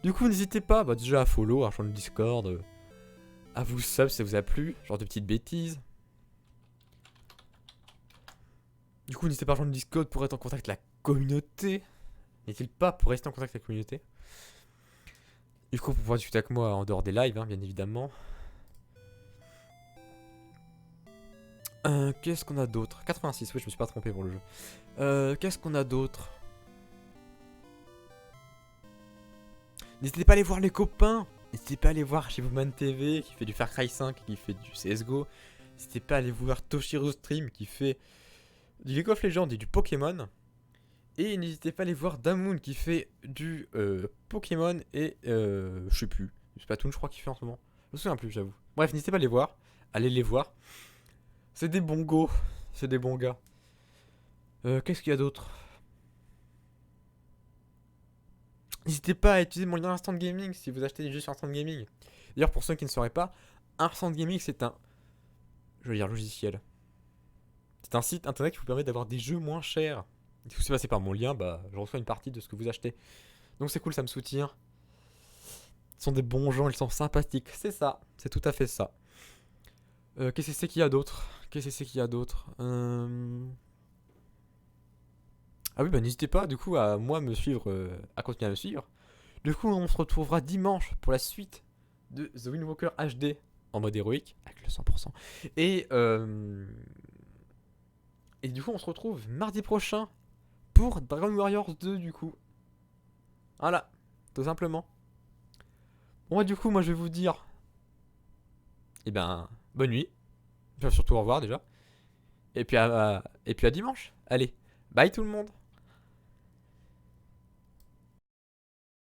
Du coup, n'hésitez pas bah, déjà à follow, à rejoindre le Discord, à vous sub si ça vous a plu, genre de petites bêtises. Du coup, n'hésitez pas à rejoindre le Discord pour être en contact avec la communauté. N'est-il pas pour rester en contact avec la communauté? Du coup, pour pouvoir discuter avec moi en dehors des lives, hein, bien évidemment. Qu'est-ce qu'on a d'autre? 86, oui, je me suis pas trompé pour le jeu. Qu'est-ce qu'on a d'autre? N'hésitez pas à aller voir les copains. N'hésitez pas à aller voir chez Woman TV qui fait du Far Cry 5, qui fait du CSGO. N'hésitez pas à aller voir Toshiro Stream qui fait du League of Legends et du Pokémon. Et n'hésitez pas à aller voir Damoon qui fait du Pokémon et je sais plus. Splatoon, je crois qu'il fait en ce moment. Je me souviens plus, j'avoue. Bref, n'hésitez pas à les voir. Allez les voir. C'est des bons go. C'est des bons gars. Qu'est-ce qu'il y a d'autre? N'hésitez pas à utiliser mon lien Instant Gaming si vous achetez des jeux sur Instant Gaming. D'ailleurs, pour ceux qui ne sauraient pas, Instant Gaming c'est un, je veux dire, logiciel. C'est un site internet qui vous permet d'avoir des jeux moins chers. Si vous passez par mon lien, bah, je reçois une partie de ce que vous achetez. Donc c'est cool, ça me soutient. Ils sont des bons gens, ils sont sympathiques. C'est ça, c'est tout à fait ça. Qu'est-ce que c'est qu'il y a d'autre? Ah oui, bah n'hésitez pas du coup à moi me suivre, à continuer à me suivre. Du coup, on se retrouvera dimanche pour la suite de The Wind Walker HD en mode héroïque, avec le 100%. Et du coup, on se retrouve mardi prochain pour Dragon Warriors 2 du coup. Voilà, tout simplement. Bon, du coup, moi je vais vous dire, eh ben, bonne nuit. Enfin, surtout au revoir déjà. Et puis à dimanche. Allez, bye tout le monde.